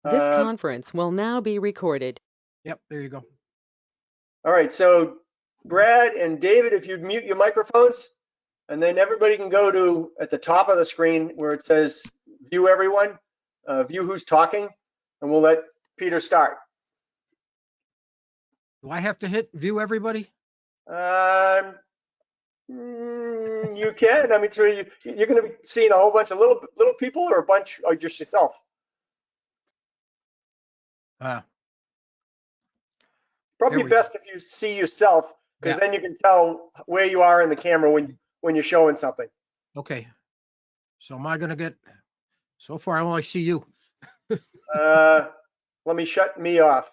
This Um, conference will now be recorded. Yep, there you go. all right, so Brad and David, if you'd mute your microphones, and then everybody can go to at the top of the screen where it says view everyone, view who's talking, and we'll let Peter start. Do I have to hit view everybody? You can. I mean, so you're going to be seeing a whole bunch of little people, or a bunch, or just yourself. Probably we best if you see yourself, because then you can tell where you are in the camera when you're showing something. Okay. So am I going to get, so far I only see you. Let me shut me off.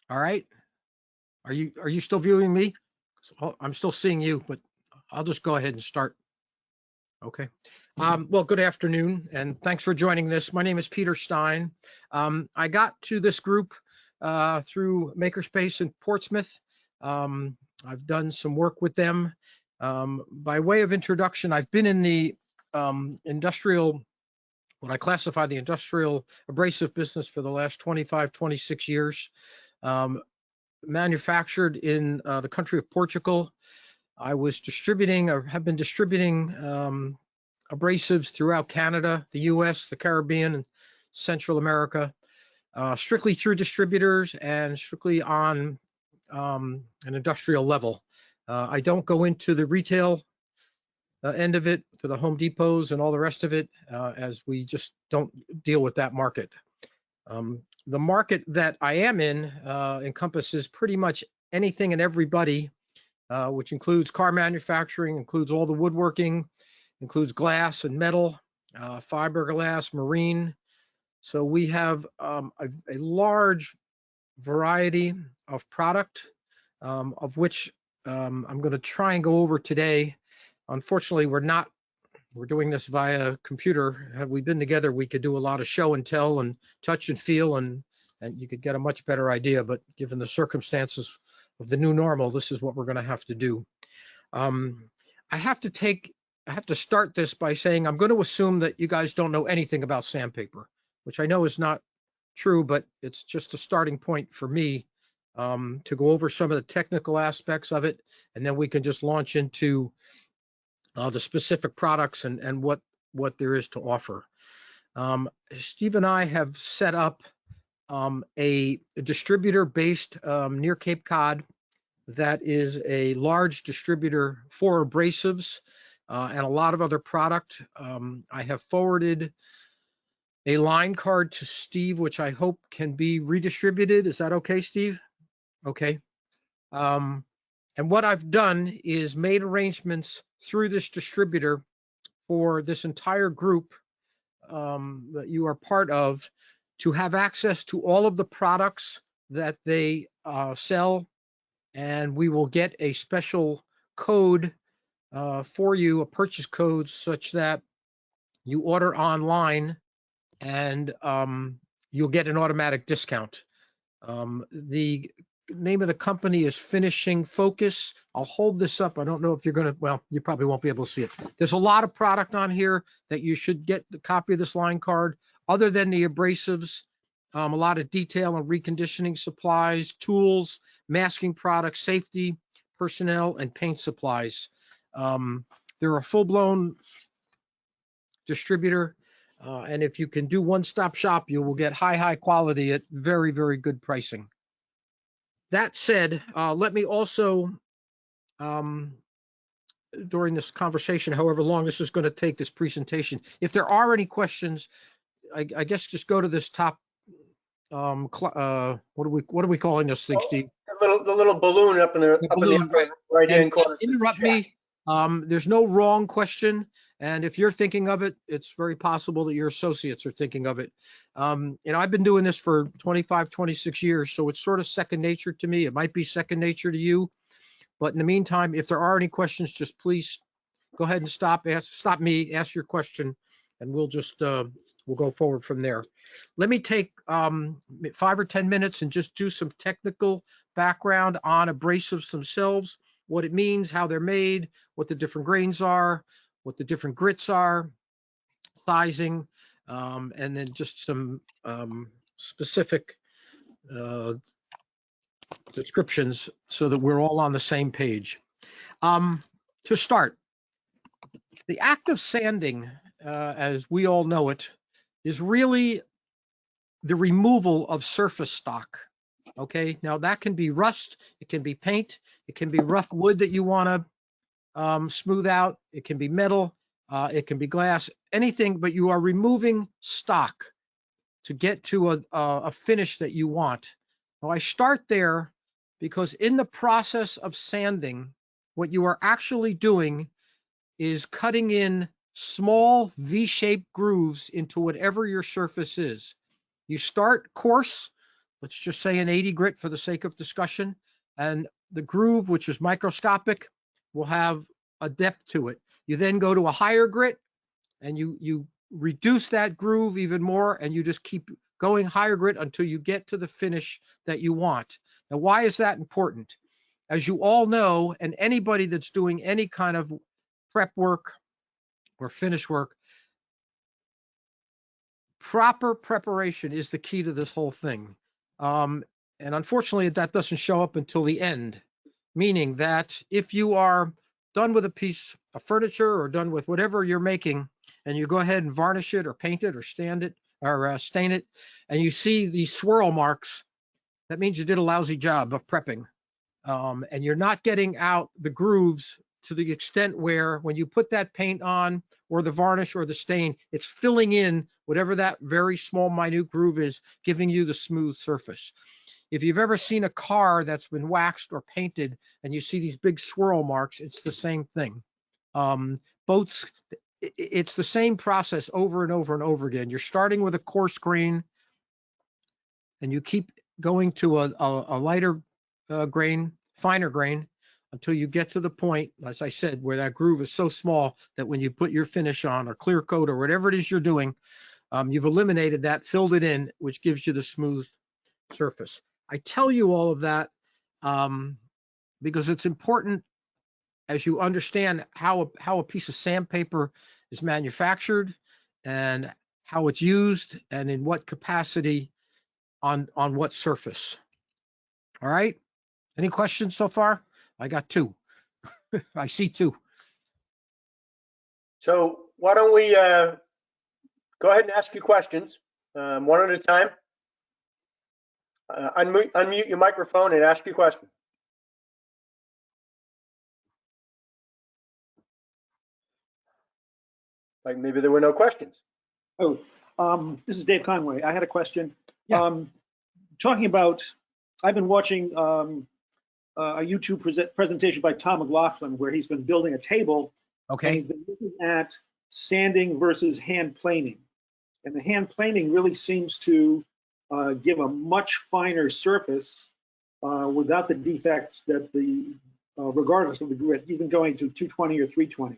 All right. Are you still viewing me? I'm still seeing you, but I'll just go ahead and start. Okay. Well, good afternoon, and thanks for joining this. My name is Peter Stein. I got to this group through Makerspace in Portsmouth. I've done some work with them. By way of introduction, I've been in the industrial, what I classify the industrial abrasive business for the last 25, 26 years. Manufactured in the country of Portugal. I was distributing, or have been distributing abrasives throughout Canada, the US, the Caribbean, and Central America, strictly through distributors and strictly on an industrial level. I don't go into the retail end of it, to the Home Depots and all the rest of it, as we just don't deal with that market. The market that I am in encompasses pretty much anything and everybody, which includes car manufacturing, includes all the woodworking, includes glass and metal, fiberglass, marine. So we have a large variety of product, of which I'm going to try and go over today. Unfortunately, we're doing this via computer. Had we been together, we could do a lot of show and tell and touch and feel, and you could get a much better idea. But given the circumstances of the new normal, this is what we're going to have to do. I have to start this by saying I'm going to assume that you guys don't know anything about sandpaper, which I know is not true, but it's just a starting point for me to go over some of the technical aspects of it, and then we can just launch into the specific products and what there is to offer. Steve and I have set up a distributor based near Cape Cod that is a large distributor for abrasives and a lot of other product. I have forwarded a line card to Steve, which I hope can be redistributed. Is that okay, Steve? Okay. And what I've done is made arrangements through this distributor for this entire group that you are part of to have access to all of the products that they sell. And we will get a special code for you, a purchase code, such that you order online and you'll get an automatic discount. The name of the company is Finishing Focus. I'll hold this up. I don't know if you're going to, well, you probably won't be able to see it. There's a lot of product on here that you should get the copy of this line card. Other than the abrasives, a lot of detail and reconditioning supplies, tools, masking products, safety, personnel, and paint supplies. They're a full-blown distributor. And if you can do one-stop shop, you will get high quality at very, very good pricing. That said, let me also, during this conversation, however long this is going to take, this presentation, if there are any questions, I guess just go to this top. What are we calling this thing, Steve? The little balloon up in the upper right hand corner. Interrupt me. There's no wrong question. And if you're thinking of it, it's very possible that your associates are thinking of it. I've been doing this for 25, 26 years, so it's sort of second nature to me. It might be second nature to you. But in the meantime, if there are any questions, just please go ahead and stop me, ask your question, and we'll just we'll go forward from there. Let me take 5 or 10 minutes and just do some technical background on abrasives themselves, what it means, how they're made, what the different grains are, what the different grits are, sizing, and then just some specific descriptions so that we're all on the same page. To start, the act of sanding, as we all know it, is really the removal of surface stock. Okay, now that can be rust, it can be paint, it can be rough wood that you want to smooth out, it can be metal, it can be glass, anything, but you are removing stock to get to a finish that you want. Now I start there because in the process of sanding, what you are actually doing is cutting in small V-shaped grooves into whatever your surface is. You start coarse, let's just say an 80 grit for the sake of discussion, and the groove, which is microscopic, will have a depth to it. You then go to a higher grit and you reduce that groove even more, and you just keep going higher grit until you get to the finish that you want. Now, why is that important? As you all know, and anybody that's doing any kind of prep work or finish work, proper preparation is the key to this whole thing. And unfortunately, that doesn't show up until the end, meaning that if you are done with a piece of furniture or done with whatever you're making, and you go ahead and varnish it or paint it or stain it, and you see these swirl marks, that means you did a lousy job of prepping. And you're not getting out the grooves to the extent where when you put that paint on or the varnish or the stain, it's filling in whatever that very small, minute groove is, giving you the smooth surface. If you've ever seen a car that's been waxed or painted and you see these big swirl marks, it's the same thing. Boats, it's the same process over and over and over again. You're starting with a coarse grain and you keep going to a lighter grain, finer grain, until you get to the point, as I said, where that groove is so small that when you put your finish on or clear coat or whatever it is you're doing, you've eliminated that, filled it in, which gives you the smooth surface. I tell you all of that because it's important as you understand how a piece of sandpaper is manufactured and how it's used and in what capacity on what surface. All right. Any questions so far? I got two. I see two. So why don't we go ahead and ask you questions one at a time. Unmute your microphone and ask your question. Like maybe there were no questions. Oh, this is Dave Conway. I had a question. Yeah. Talking about, I've been watching a YouTube presentation by Tom McLaughlin where he's been building a table. And Okay. he's been looking at sanding versus hand planing. And the hand planing really seems to give a much finer surface without the defects that regardless of the grit, even going to 220 or 320.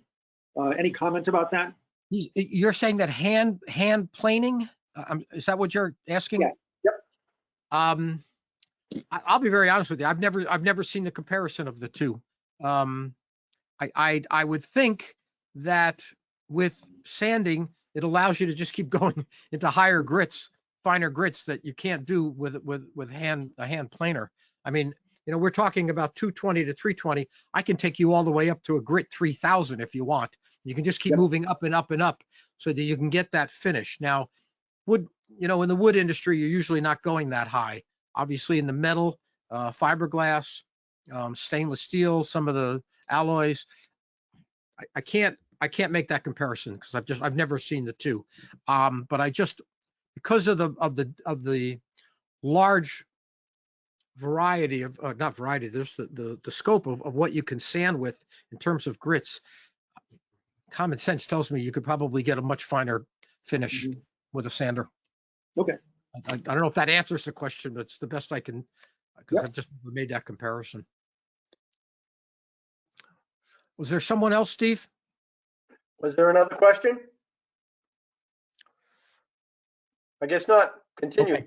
Any comment about that? You're saying that hand planing? Is that what you're asking? Yes. Yep. I'll be very honest with you. I've never seen the comparison of the two. I would think that with sanding, it allows you to just keep going into higher grits, finer grits that you can't do with a hand planer. I mean, we're talking about 220 to 320. I can take you all the way up to a grit 3000 if you want. You can just keep Yep. moving up and up and up so that you can get that finish. Now, wood, in the wood industry, you're usually not going that high. Obviously, in the metal, fiberglass, stainless steel, some of the alloys, I can't make that comparison because I've never seen the two. But I just, because of the large variety of not variety, there's the scope of what you can sand with in terms of grits. Common sense tells me you could probably get a much finer finish with a sander. Okay. I don't know if that answers the question, but it's the best I can, because Yep. I've just made that comparison. Was there someone else, Steve? Was there another question? I guess not. Continue. Okay.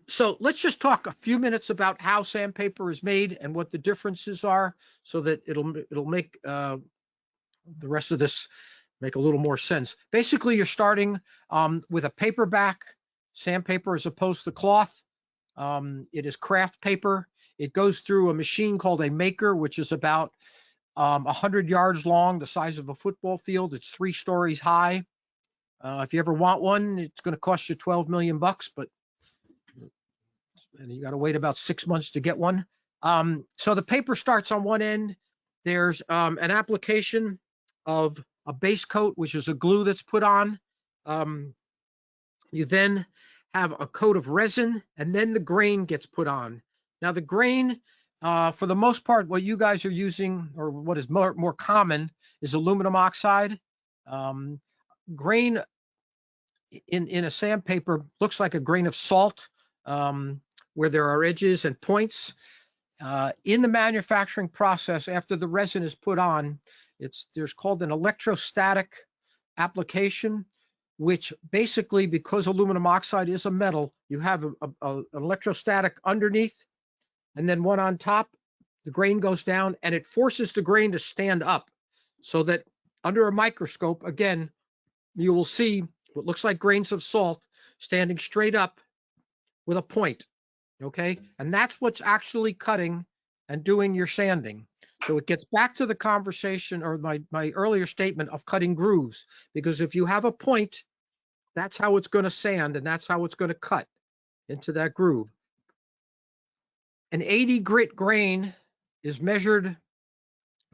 So let's just talk a few minutes about how sandpaper is made and what the differences are, so that it'll make the rest of this make a little more sense. Basically, you're starting with a paperback sandpaper as opposed to cloth. It is craft paper. It goes through a machine called a maker, which is about 100 yards long, the size of a football field. It's 3 stories high. If you ever want one, it's going to cost you 12 million bucks, but and you got to wait about 6 months to get one. So the paper starts on one end. There's an application of a base coat, which is a glue that's put on. You then have a coat of resin, and then the grain gets put on. Now the grain, for the most part, what you guys are using, or what is more common, is aluminum oxide. Grain in a sandpaper looks like a grain of salt, where there are edges and points. In the manufacturing process, after the resin is put on, there's called an electrostatic application, which basically, because aluminum oxide is a metal, you have an electrostatic underneath and then one on top. The grain goes down and it forces the grain to stand up, so that under a microscope, again, you will see what looks like grains of salt standing straight up with a point. Okay, and that's what's actually cutting and doing your sanding. So it gets back to the conversation, or my earlier statement of cutting grooves, because if you have a point, that's how it's going to sand, and that's how it's going to cut into that groove. An 80 grit grain is measured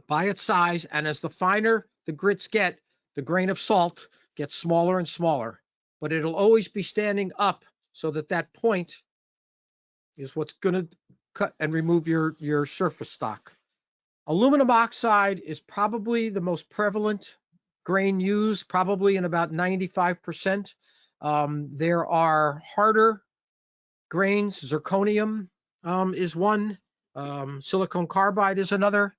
by its size, and as the finer the grits get, the grain of salt gets smaller and smaller, but it'll always be standing up, so that that point is what's going to cut and remove your surface stock. Aluminum oxide is probably the most prevalent grain used, probably in about 95%. There are harder grains. Zirconium is one. Silicon carbide is another.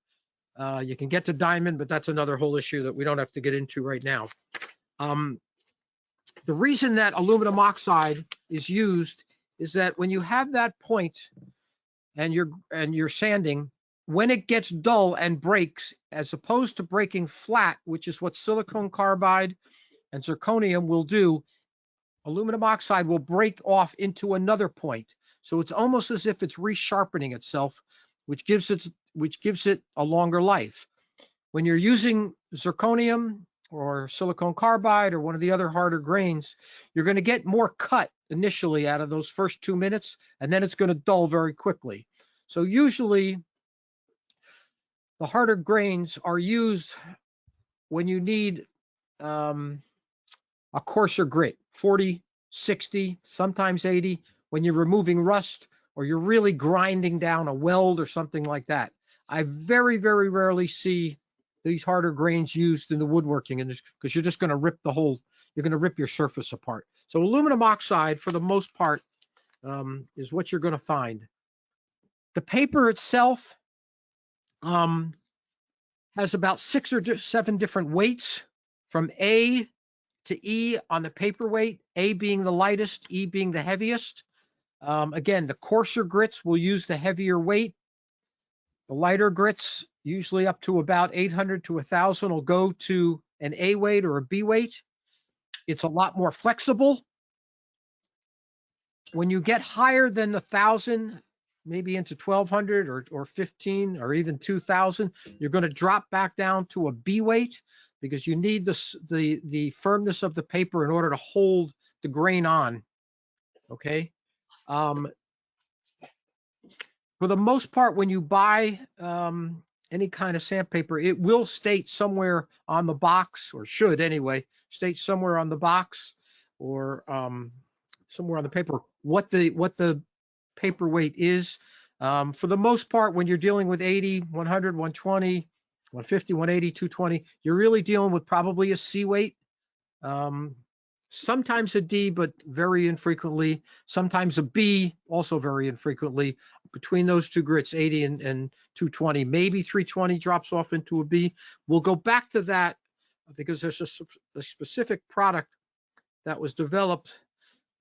You can get to diamond, but that's another whole issue that we don't have to get into right now. The reason that aluminum oxide is used is that when you have that point and you're sanding, when it gets dull and breaks, as opposed to breaking flat, which is what silicon carbide and zirconium will do, aluminum oxide will break off into another point. So it's almost as if it's resharpening itself, which gives it a longer life. When you're using zirconium or silicon carbide or one of the other harder grains, you're going to get more cut initially out of those first 2 minutes, and then it's going to dull very quickly. So usually the harder grains are used when you need a coarser grit, 40, 60, sometimes 80, when you're removing rust or you're really grinding down a weld or something like that. I very, very rarely see these harder grains used in the woodworking industry, because you're just going to rip you're going to rip your surface apart. So aluminum oxide, for the most part, is what you're going to find. The paper itself has about 6 or 7 different weights, from A to E on the paper weight, A being the lightest, E being the heaviest. Again, the coarser grits will use the heavier weight. The lighter grits, usually up to about 800 to 1,000, will go to an A weight or a B weight. It's a lot more flexible. When you get higher than 1,000, maybe into 1,200 or 15 or even 2,000, you're going to drop back down to a B weight, because you need the firmness of the paper in order to hold the grain on. Okay. For the most part, when you buy any kind of sandpaper, it will state somewhere on the box, or should anyway, state somewhere on the box or somewhere on the paper what the paper weight is. For the most part, when you're dealing with 80, 100, 120, 150, 180, 220, you're really dealing with probably a C weight. Sometimes a D, but very infrequently. Sometimes a B, also very infrequently. Between those two grits, 80 and 220, maybe 320 drops off into a B. We'll go back to that, because there's a specific product that was developed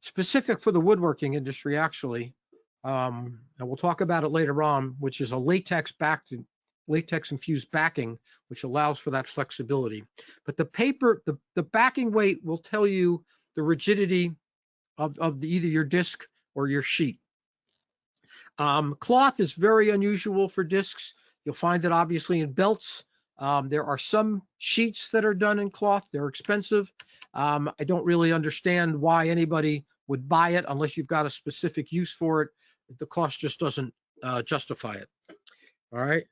specific for the woodworking industry, actually. And we'll talk about it later on, which is a latex backed latex infused backing, which allows for that flexibility. But the paper, the backing weight will tell you the rigidity of either your disc or your sheet. Cloth is very unusual for discs. You'll find it obviously in belts. There are some sheets that are done in cloth. They're expensive. I don't really understand why anybody would buy it unless you've got a specific use for it. The cost just doesn't justify it. All right.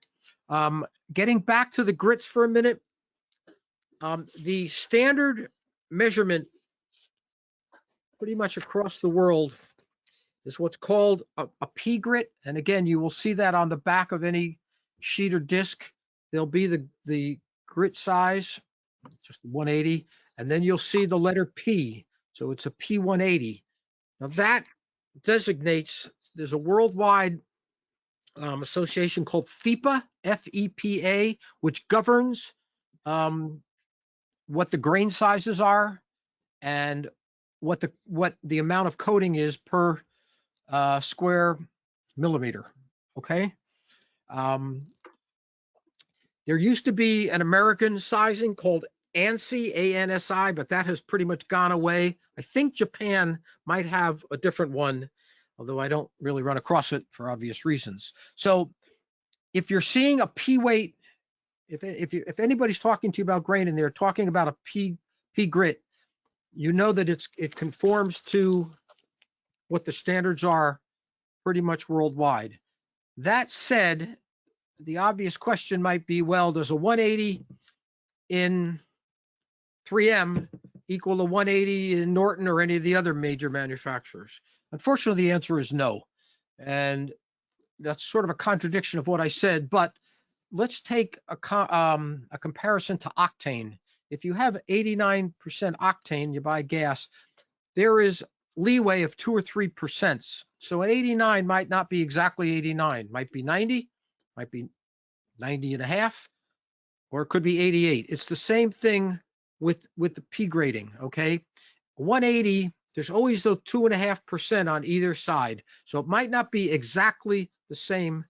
Getting back to the grits for a minute. The standard measurement pretty much across the world is what's called a P grit. And again, you will see that on the back of any sheet or disc. There'll be the grit size, just 180, and then you'll see the letter P. So it's a P180. Now that designates, there's a worldwide association called FEPA, F-E-P-A, which governs what the grain sizes are and what the amount of coating is per square millimeter. Okay. There used to be an American sizing called ANSI, A-N-S-I, but that has pretty much gone away. I think Japan might have a different one, although I don't really run across it for obvious reasons. So if you're seeing a P weight, if anybody's talking to you about grain and they're talking about a P grit, you know that it conforms to what the standards are pretty much worldwide. That said, the obvious question might be, well, does a 180 in 3M equal a 180 in Norton or any of the other major manufacturers? Unfortunately, the answer is no. And that's sort of a contradiction of what I said, but let's take a comparison to octane. If you have 89% octane, you buy gas, there is leeway of 2 or 3%. So an 89 might not be exactly 89, might be 90, might be 90 and a half, or it could be 88. It's the same thing with the P grading, okay? 180, there's always those 2.5% on either side. So it might not be exactly the same.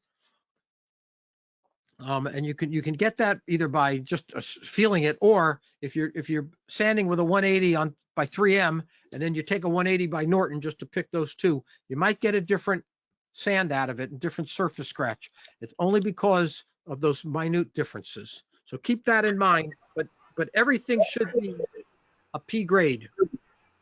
And you can get that either by just feeling it, or if you're sanding with a 180 by 3M, and then you take a 180 by Norton just to pick those two, you might get a different sand out of it and different surface scratch. It's only because of those minute differences. So keep that in mind. But everything should be a P grade.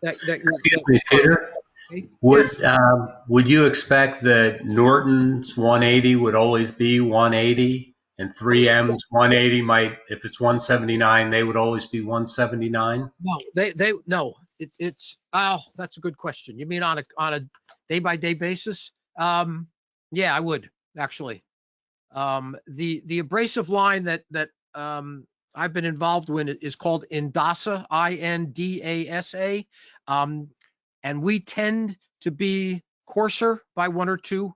Excuse me, Peter. Okay? Would you expect that Norton's 180 would always be 180, and 3M's 180 might, if it's 179, they would always be 179? No, no. It's that's a good question. You mean on a day-by-day basis? Yeah, I would actually. The abrasive line that I've been involved with is called Indasa, I-N-D-A-S-A. And we tend to be coarser by 1 or 2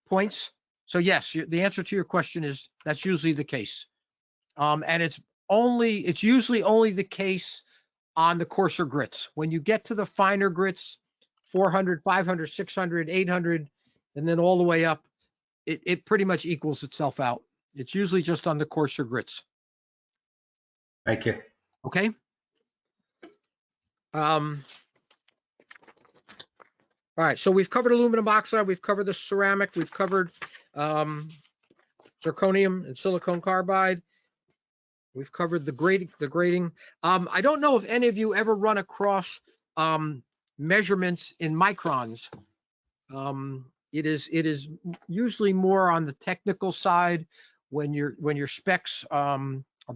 points. So yes, the answer to your question is that's usually the case. And it's usually only the case on the coarser grits. When you get to the finer grits, 400, 500, 600, 800, and then all the way up, it pretty much equals itself out. It's usually just on the coarser grits. Thank you. Okay. All right, so we've covered aluminum oxide, we've covered the ceramic, we've covered zirconium and silicon carbide. We've covered the grading. I don't know if any of you ever run across measurements in microns. It is usually more on the technical side when your specs are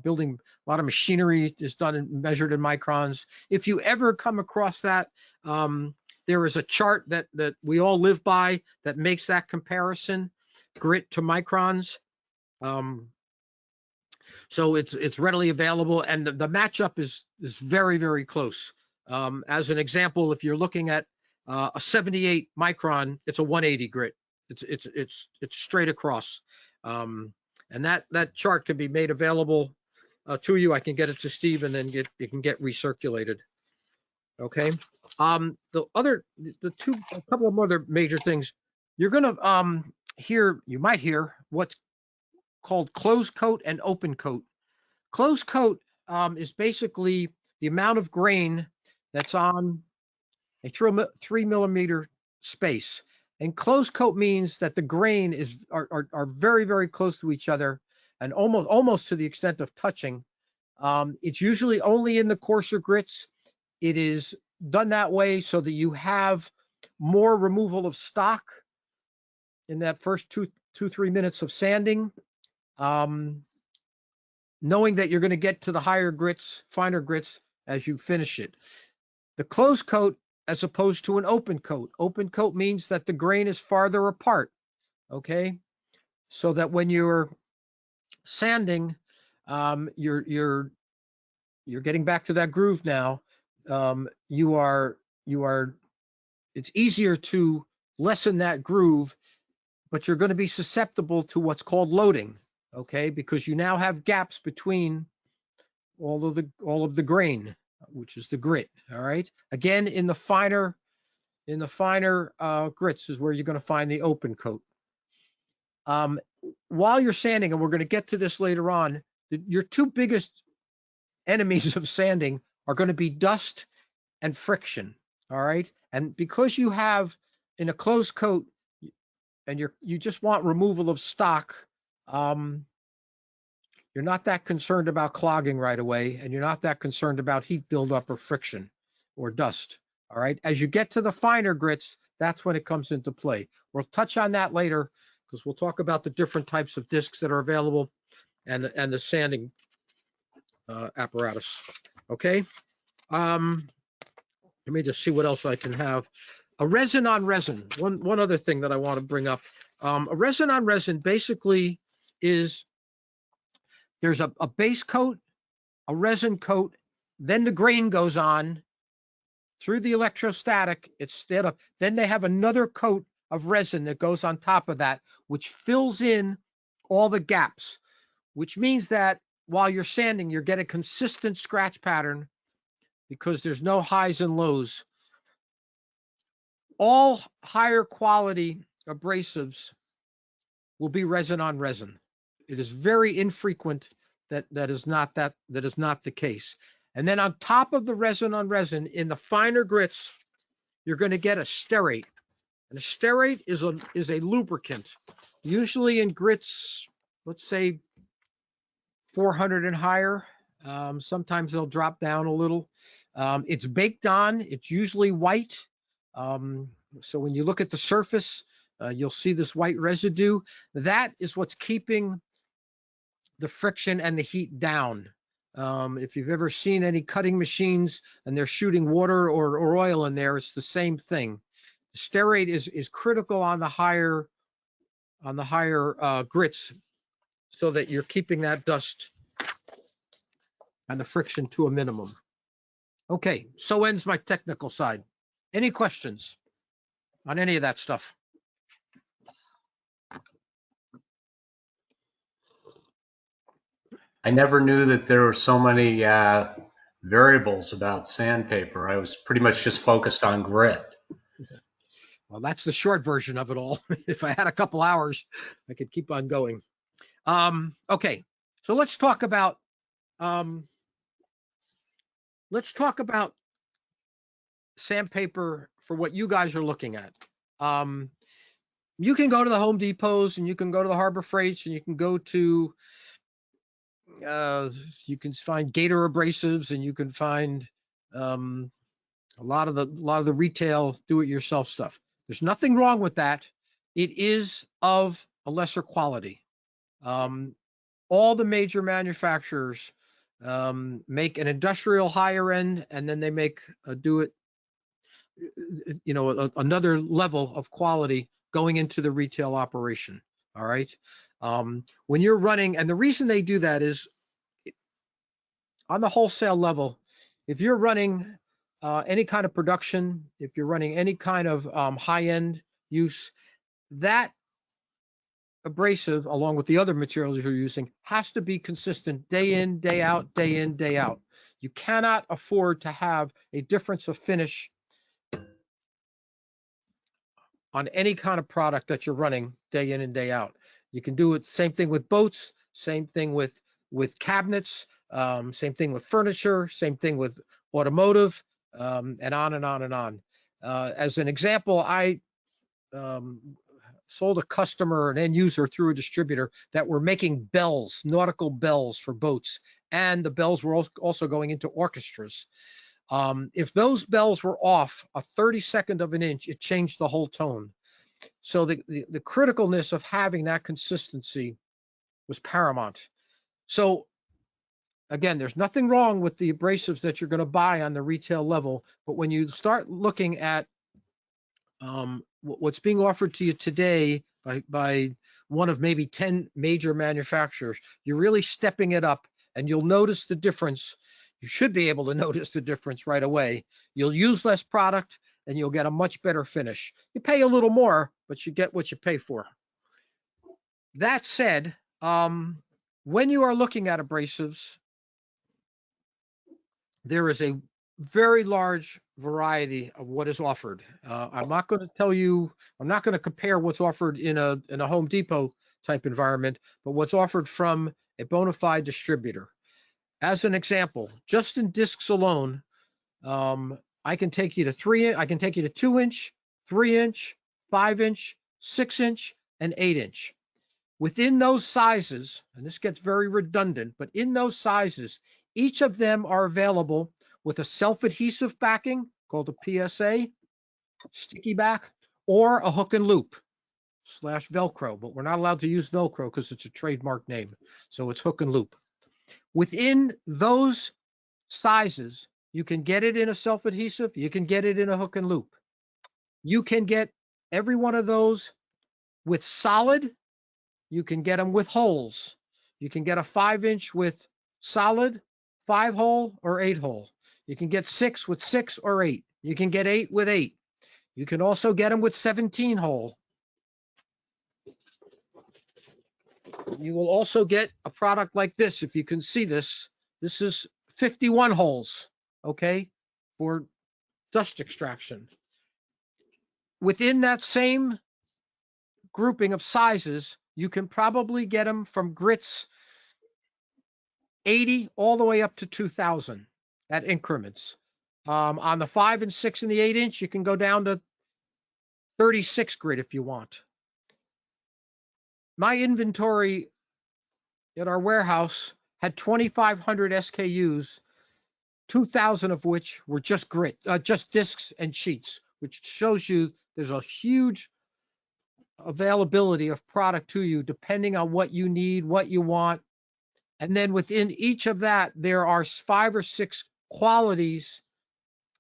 building. A lot of machinery is done and measured in microns. If you ever come across that, there is a chart that we all live by that makes that comparison, grit to microns. So it's readily available, and the matchup is very, very close. As an example, if you're looking at a 78 micron, it's a 180 grit. It's straight across, and that chart can be made available to you. I can get it to Steve, and then it can get recirculated. Okay. A couple of other major things you're gonna you might hear what's called closed coat and open coat. Closed coat is basically the amount of grain that's on a 3 millimeter space. And closed coat means that the grain are very, very close to each other and almost to the extent of touching. It's usually only in the coarser grits. It is done that way so that you have more removal of stock in that first 3 minutes of sanding. Knowing that you're going to get to the higher grits, finer grits as you finish it. The closed coat as opposed to an open coat. Open coat means that the grain is farther apart, okay? So that when you're sanding, you're getting back to that groove now. It's easier to lessen that groove, but you're going to be susceptible to what's called loading, okay? Because you now have gaps between all of the grain, which is the grit. All right. Again, in the finer grits is where you're going to find the open coat. While you're sanding, and we're going to get to this later on, your two biggest enemies of sanding are going to be dust and friction. All right. And because you have in a closed coat and you just want removal of stock, you're not that concerned about clogging right away, and you're not that concerned about heat buildup or friction or dust. All right. As you get to the finer grits, that's when it comes into play. We'll touch on that later because we'll talk about the different types of discs that are available and the sanding apparatus. Okay. Let me just see what else I can have. A resin on resin. One other thing that I want to bring up. A resin on resin basically is there's a base coat, a resin coat, then the grain goes on through the electrostatic. Then they have another coat of resin that goes on top of that, which fills in all the gaps, which means that while you're sanding, you're getting a consistent scratch pattern because there's no highs and lows. All higher quality abrasives will be resin on resin. It is very infrequent that is not the case. And then on top of the resin on resin, in the finer grits, you're going to get a sterate. And a sterate is a lubricant, usually in grits, let's say 400 and higher. Sometimes they'll drop down a little. It's baked on. It's usually white. So when you look at the surface, you'll see this white residue. That is what's keeping the friction and the heat down. If you've ever seen any cutting machines and they're shooting water or oil in there, it's the same thing. The sterate is critical on the higher grits so that you're keeping that dust and the friction to a minimum. Okay, so ends my technical side. Any questions on any of that stuff? I never knew that there were so many variables about sandpaper. I was pretty much just focused on grit. Well, that's the short version of it all. If I had a couple hours, I could keep on going. Okay, so let's talk about sandpaper for what you guys are looking at. You can go to the Home Depots and you can go to the Harbor Freights and you can go to you can find Gator abrasives and you can find a lot of the retail do-it-yourself stuff. There's nothing wrong with that. It is of a lesser quality. All the major manufacturers make an industrial higher end, and then they make another level of quality going into the retail operation. All right. When you're running, and the reason they do that is on the wholesale level, if you're running any kind of production, if you're running any kind of high-end use, that abrasive, along with the other materials you're using, has to be consistent day in, day out, day in, day out. You cannot afford to have a difference of finish on any kind of product that you're running day in and day out. You can do it, same thing with boats, same thing with cabinets, same thing with furniture, same thing with automotive, and on and on and on. As an example, I sold a customer, an end user through a distributor, that were making bells, nautical bells for boats. And the bells were also going into orchestras. If those bells were off a 32nd of an inch, it changed the whole tone. So the criticalness of having that consistency was paramount. So again, there's nothing wrong with the abrasives that you're going to buy on the retail level, but when you start looking at what's being offered to you today by one of maybe 10 major manufacturers, you're really stepping it up, and you'll notice the difference. You should be able to notice the difference right away. You'll use less product and you'll get a much better finish. You pay a little more, but you get what you pay for. That said, when you are looking at abrasives, there is a very large variety of what is offered. I'm not going to tell you, I'm not going to compare what's offered in a Home Depot type environment, but what's offered from a bona fide distributor. As an example, just in discs alone, I can take you to 2-inch, 3-inch, 5-inch, 6-inch, and 8-inch. Within those sizes, and this gets very redundant, but in those sizes, each of them are available with a self-adhesive backing called a PSA, sticky back, or a hook and loop / Velcro, but we're not allowed to use Velcro because it's a trademark name. So it's hook and loop. Within those sizes, you can get it in a self-adhesive, you can get it in a hook and loop. You can get every one of those with solid, you can get them with holes. You can get a 5-inch with solid, 5-hole or 8-hole. You can get 6 with 6 or 8. You can get 8 with 8. You can also get them with 17-hole. You will also get a product like this. If you can see this, this is 51 holes, okay, for dust extraction. Within that same grouping of sizes, you can probably get them from grits 80 all the way up to 2000 at increments. On the 5 and 6 and the 8-inch, you can go down to 36 grit if you want. My inventory at our warehouse had 2,500 SKUs, 2,000 of which were just grit, just discs and sheets, which shows you there's a huge availability of product to you depending on what you need, what you want. And then within each of that, there are 5 or 6 qualities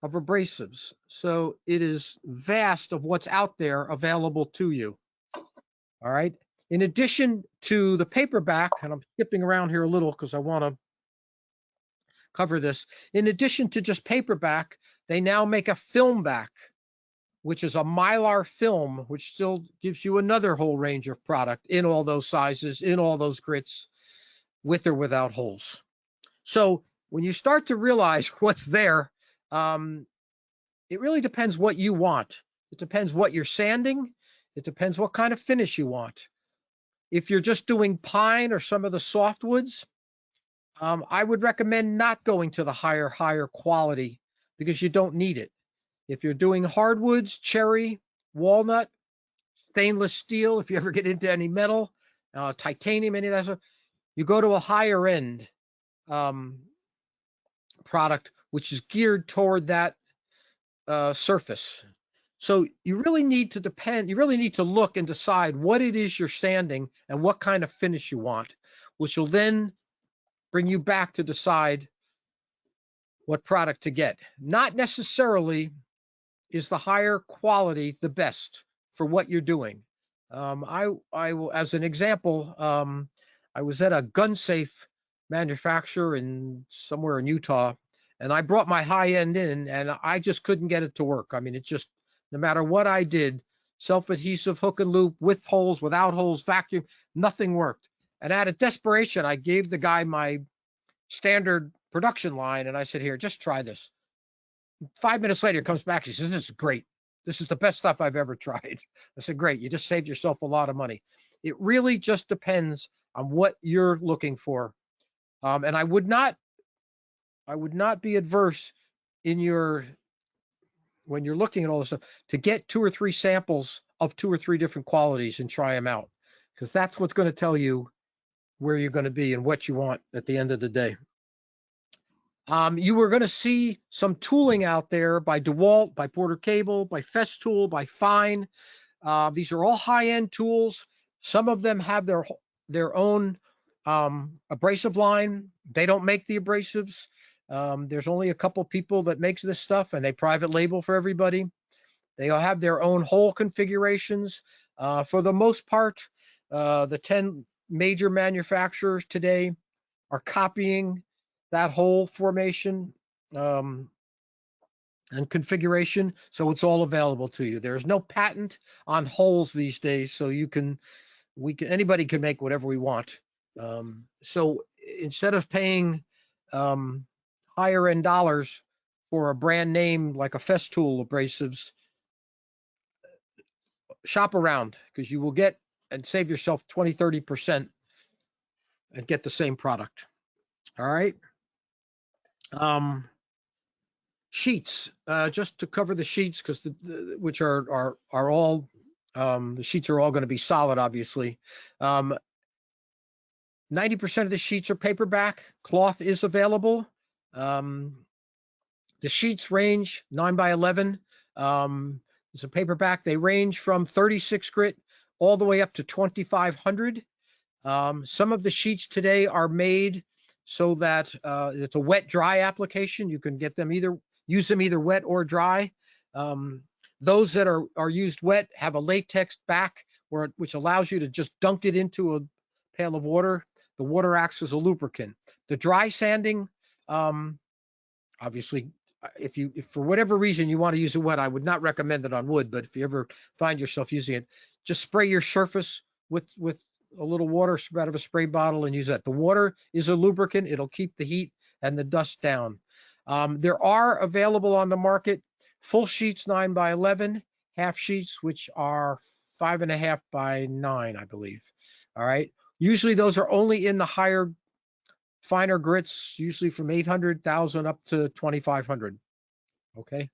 of abrasives. So it is vast of what's out there available to you. All right. In addition to the paperback, and I'm skipping around here a little because I want to cover this. In addition to just paperback, they now make a film back, which is a Mylar film, which still gives you another whole range of product in all those sizes, in all those grits, with or without holes. So when you start to realize what's there, it really depends what you want. It depends what you're sanding. It depends what kind of finish you want. If you're just doing pine or some of the softwoods, I would recommend not going to the higher quality because you don't need it. If you're doing hardwoods, cherry, walnut, stainless steel, if you ever get into any metal, titanium, any of that stuff, you go to a higher end product, which is geared toward that surface. So you really need to look and decide what it is you're sanding and what kind of finish you want, which will then bring you back to decide what product to get. Not necessarily is the higher quality the best for what you're doing. I as an example, I was at a gun safe manufacturer somewhere in Utah, and I brought my high end in, and I just couldn't get it to work. I mean, it just, no matter what I did, self-adhesive, hook and loop, with holes, without holes, vacuum, nothing worked. And out of desperation, I gave the guy my standard production line, and I said, here, just try this. 5 minutes later, he comes back, he says, this is great. This is the best stuff I've ever tried. I said, great, you just saved yourself a lot of money. It really just depends on what you're looking for. And I would not be adverse in when you're looking at all this stuff to get 2 or 3 samples of 2 or 3 different qualities and try them out, because that's what's going to tell you where you're going to be and what you want at the end of the day. You were going to see some tooling out there by DeWalt, by Porter Cable, by Festool, by Fine. These are all high-end tools. Some of them have their own abrasive line. They don't make the abrasives. There's only a couple people that makes this stuff, and they private label for everybody. They all have their own hole configurations. For the most part, the 10 major manufacturers today are copying that hole formation and configuration, so it's all available to you. There's no patent on holes these days, so anybody can make whatever we want. So instead of paying higher end dollars for a brand name like a Festool abrasives, shop around, because you will get and save yourself 20-30% and get the same product. All right. Sheets, just to cover the sheets, because which are all the sheets are all going to be solid, obviously. 90% of the sheets are paperback. Cloth is available. The sheets range 9x11. It's a paperback. They range from 36 grit all the way up to 2500. Some of the sheets today are made so that it's a wet dry application. You can get them use them either wet or dry. Those that are used wet have a latex back which allows you to just dunk it into a pail of water. The water acts as a lubricant. The dry sanding, obviously, if for whatever reason you want to use it wet, I would not recommend it on wood, but if you ever find yourself using it, just spray your surface with a little water out of a spray bottle and use that. The water is a lubricant. It'll keep the heat and the dust down. There are available on the market full sheets 9x11, half sheets, which are 5.5 by 9, I believe. All right. Usually those are only in the finer grits, usually from 800,000 up to 2,500. Okay.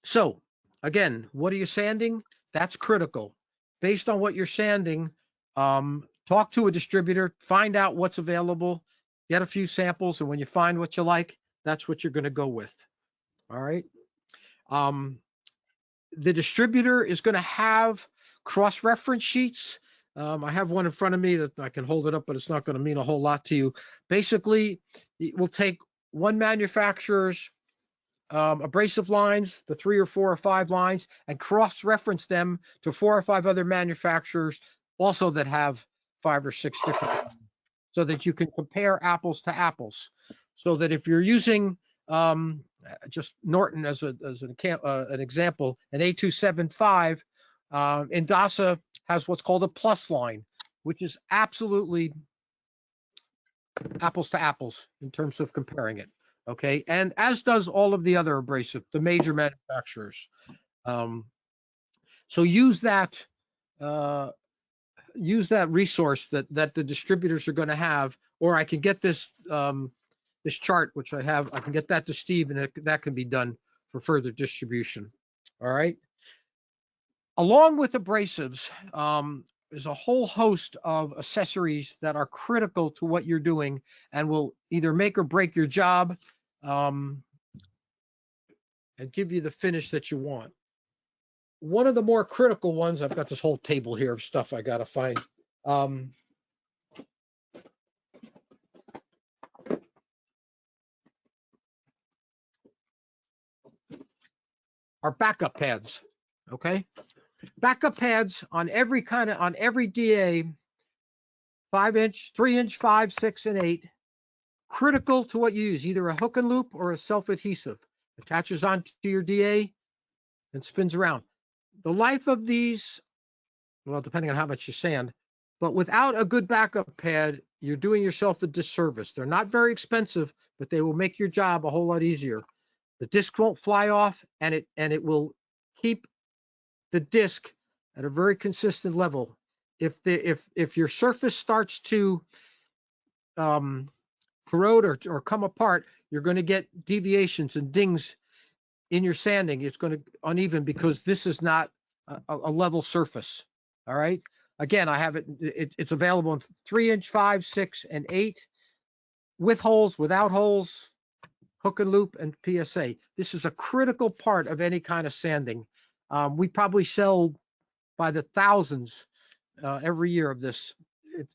So again, what are you sanding? That's critical. Based on what you're sanding, talk to a distributor, find out what's available, get a few samples, and when you find what you like, that's what you're going to go with. All right. The distributor is going to have cross-reference sheets. I have one in front of me that I can hold it up, but it's not going to mean a whole lot to you. Basically, we'll take one manufacturer's abrasive lines, the 3 or 4 or 5 lines, and cross-reference them to 4 or 5 other manufacturers also that have 5 or 6 different lines, so that you can compare apples to apples. So that if you're using just Norton as an example, an A275, Indasa has what's called a plus line, which is absolutely apples to apples in terms of comparing it. Okay, and as does all of the other abrasive, the major manufacturers. So use that resource that the distributors are going to have, or I can get this this chart, which I have. I can get that to Steve, and that can be done for further distribution. All right. Along with abrasives, there's a whole host of accessories that are critical to what you're doing and will either make or break your job, and give you the finish that you want. One of the more critical ones, I've got this whole table here of stuff I got to find. Are backup pads. Okay. Backup pads on every DA, 5-inch, 3-inch, 5, 6, and 8. Critical to what you use, either a hook and loop or a self-adhesive. Attaches onto your DA and spins around. The life of these, well, depending on how much you sand, but without a good backup pad, you're doing yourself a disservice. They're not very expensive, but they will make your job a whole lot easier. The disc won't fly off, and it will keep the disc at a very consistent level. if your surface starts to corrode or come apart, you're going to get deviations and dings in your sanding. It's going to uneven because this is not a level surface. All right. Again, I have it's available in 3-inch, 5, 6, and 8, with holes, without holes, hook and loop, and PSA. This is a critical part of any kind of sanding. We probably sell by the thousands every year of this.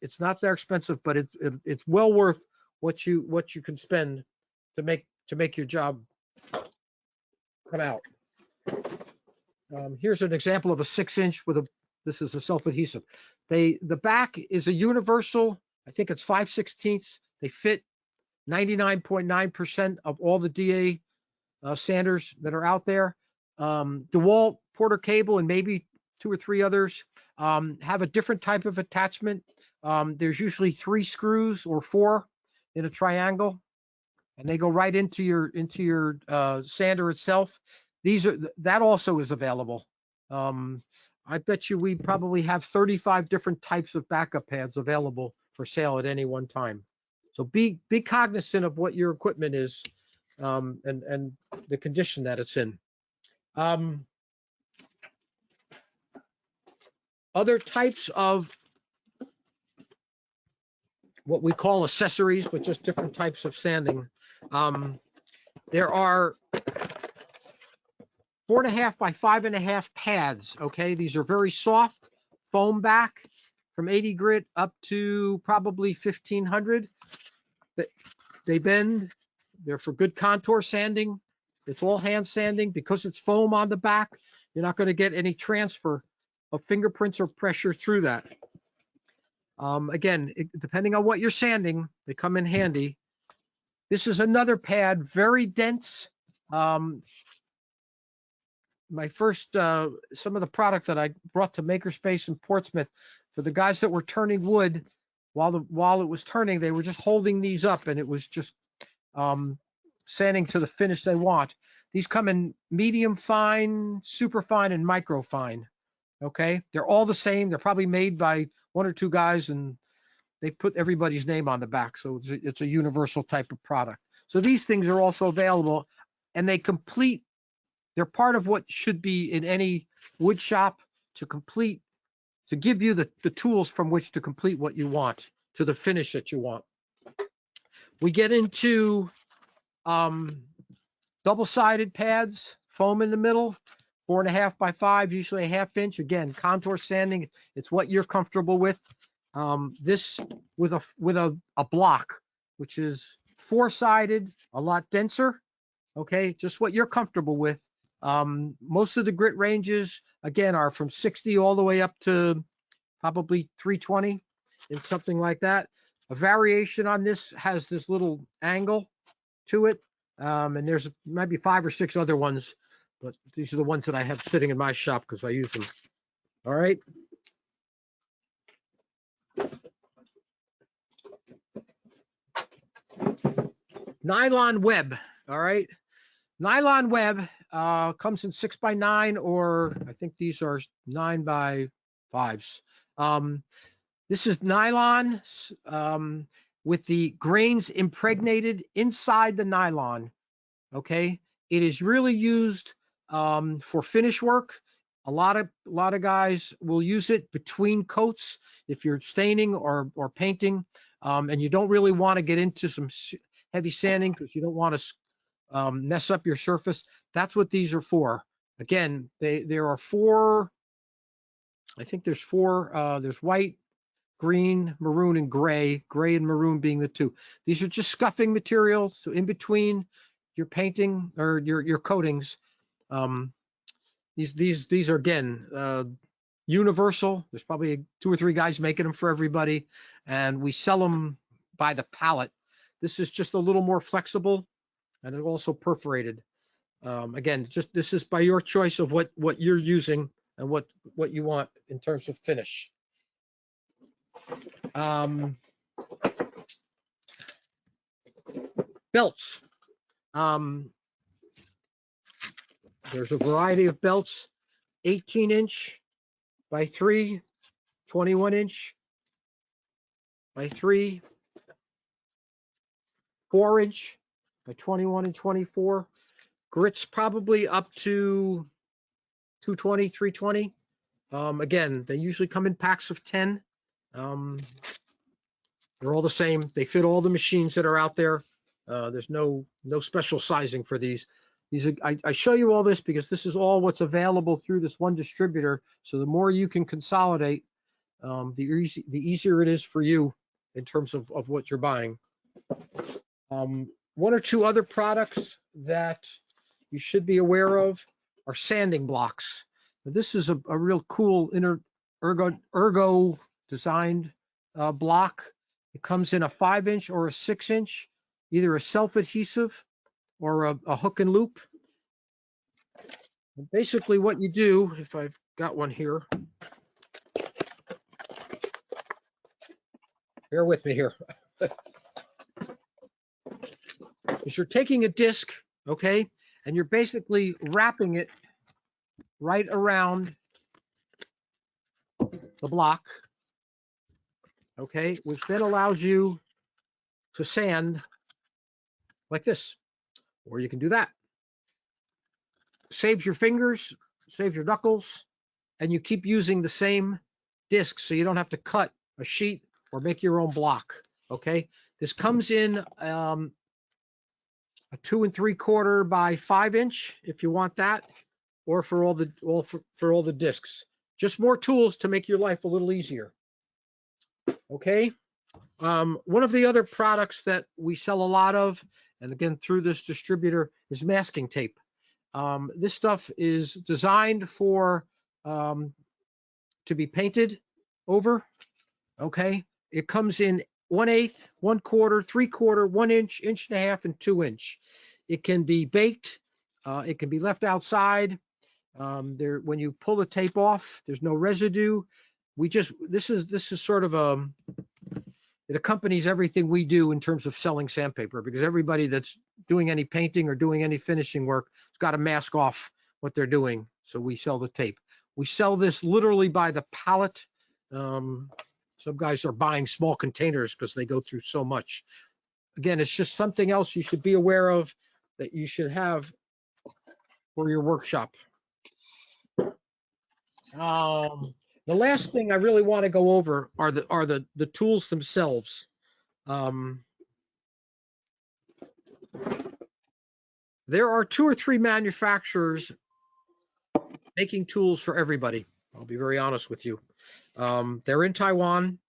It's not that expensive, but it's well worth what you can spend to make your job come out. Here's an example of a 6-inch with this is a self-adhesive. The back is a universal. I think it's 5/16. They fit 99.9% of all the DA sanders that are out there. DeWalt, Porter Cable, and maybe 2 or 3 others have a different type of attachment. There's usually 3 screws or 4 in a triangle, and they go right into your sander itself. That also is available. I bet you we probably have 35 different types of backup pads available for sale at any one time. So be cognizant of what your equipment is and the condition that it's in. Other types of what we call accessories, but just different types of sanding. There are 4.5 by 5.5 pads. Okay, these are very soft, foam back from 80 grit up to probably 1500. They bend. They're for good contour sanding. It's all hand sanding because it's foam on the back. You're not going to get any transfer of fingerprints or pressure through that. Again, depending on what you're sanding, they come in handy. This is another pad, very dense. My first, some of the product that I brought to Makerspace in Portsmouth for the guys that were turning wood, while it was turning, they were just holding these up, and it was just sanding to the finish they want. These come in medium fine, super fine, and micro fine. Okay, they're all the same. They're probably made by 1 or 2 guys, and they put everybody's name on the back, so it's a universal type of product. So these things are also available, and they're part of what should be in any wood shop to give you the tools from which to complete what you want to the finish that you want. We get into double-sided pads, foam in the middle, 4.5 by 5, usually a 1/2 inch. Again, contour sanding, it's what you're comfortable with. This with a block, which is 4-sided, a lot denser. Okay, just what you're comfortable with. Most of the grit ranges, again, are from 60 all the way up to probably 320 and something like that. A variation on this has this little angle to it. And there's maybe 5 or 6 other ones, but these are the ones that I have sitting in my shop because I use them. All right. Nylon web. All right. Nylon web comes in 6 by 9, or I think these are 9 by 5s. This is nylon with the grains impregnated inside the nylon. Okay, it is really used for finish work. A lot of guys will use it between coats if you're staining or painting, and you don't really want to get into some heavy sanding because you don't want to mess up your surface. That's what these are for. Again, there are 4. I think there's 4. There's white, green, maroon, and gray. Gray and maroon being the 2. These are just scuffing materials. So in between your painting or your coatings, these are again universal. There's probably 2 or 3 guys making them for everybody, and we sell them by the pallet. This is just a little more flexible, and it's also perforated. Again, just this is by your choice of what you're using and what you want in terms of finish. Belts. There's a variety of belts, 18-inch by 3, 21 inch by 3, 4 inch by 21 and 24. Grits probably up to 220, 320. Again, they usually come in packs of 10. They're all the same. They fit all the machines that are out there. There's no special sizing for these. I show you all this because this is all what's available through this one distributor. So the more you can consolidate, the easier it is for you in terms of what you're buying. One or two other products that you should be aware of are sanding blocks. Now, this is a real cool ergo designed block. It comes in a 5 inch or a 6 inch, either a self-adhesive or a hook and loop. And basically what you do, if I've got one here, bear with me here, is you're taking a disc, okay, and you're basically wrapping it right around the block, okay, which then allows you to sand like this, or you can do that. Saves your fingers, saves your knuckles, and you keep using the same disc so you don't have to cut a sheet or make your own block, okay? This comes in a 2 3/4 by 5 inch if you want that, or for all the discs. Just more tools to make your life a little easier. Okay. One of the other products that we sell a lot of, and again through this distributor, is masking tape. This stuff is designed for to be painted over. Okay. It comes in 1/8, 1/4, 3/4, 1 inch, 1.5 inches, and 2 inch. It can be baked. It can be left outside. When you pull the tape off, there's no residue. This is sort of it accompanies everything we do in terms of selling sandpaper, because everybody that's doing any painting or doing any finishing work has got to mask off what they're doing. So we sell the tape. We sell this literally by the pallet. Some guys are buying small containers because they go through so much. Again, it's just something else you should be aware of that you should have for your workshop. The last thing I really want to go over are the tools themselves. There are 2 or 3 manufacturers making tools for everybody. I'll be very honest with you. They're in Taiwan.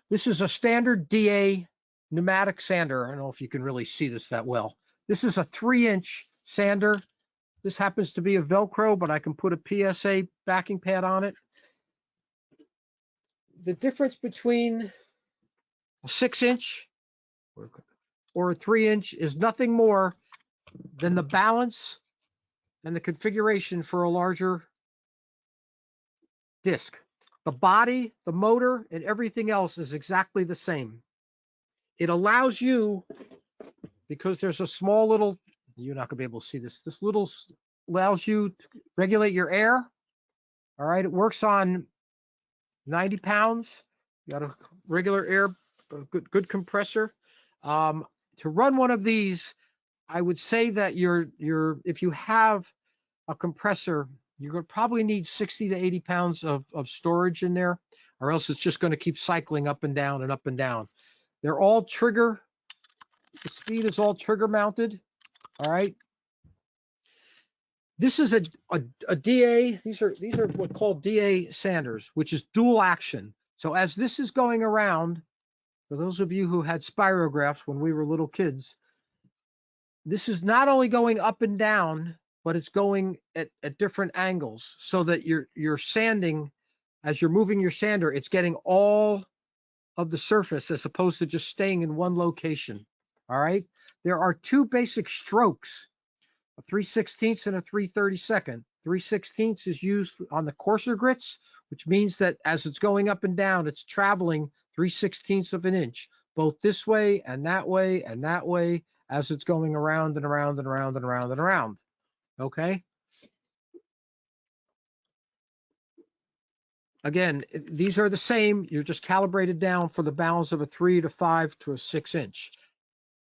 This is a standard DA pneumatic sander. I don't know if you can really see this that well. This is a 3-inch sander. This happens to be a Velcro, but I can put a PSA backing pad on it. The difference between a 6-inch or a 3-inch is nothing more than the balance and the configuration for a larger disc. The body, the motor, and everything else is exactly the same. It allows you, because there's a small little, you're not gonna be able to see this, this little allows you to regulate your air. All right, it works on 90 pounds. You got a regular air, good compressor. To run one of these, I would say that if you have a compressor, you're going to probably need 60 to 80 pounds of storage in there, or else it's just going to keep cycling up and down and up and down. They're all the speed is all trigger mounted. All right. This is a DA. These are what called DA sanders, which is dual action. So as this is going around, for those of you who had spirographs when we were little kids, this is not only going up and down, but it's going at different angles, so that you're sanding, as you're moving your sander, it's getting all of the surface as opposed to just staying in one location. All right. There are 2 basic strokes, a 3/16 and a 3/32. 3/16 is used on the coarser grits, which means that as it's going up and down, it's traveling 3/16 of an inch, both this way and that way and that way, as it's going around and around and around and around and around. Okay. again, these are the same. You're just calibrated down for the balance of a 3 to 5 to a 6 inch.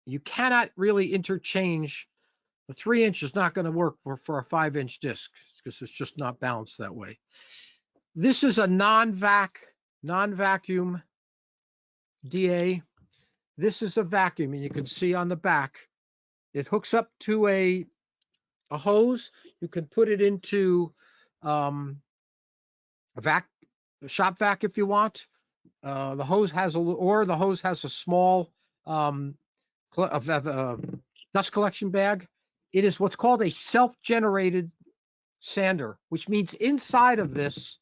You cannot really interchange. The 3 inch is not going to work for a 5 inch disc because it's just not balanced that way. This is a non-vacuum DA. This is a vacuum, and you can see on the back, it hooks up to a hose. You can put it into a shop vac if you want. The hose has a small dust collection bag. It is what's called a self-generated sander, which means inside of this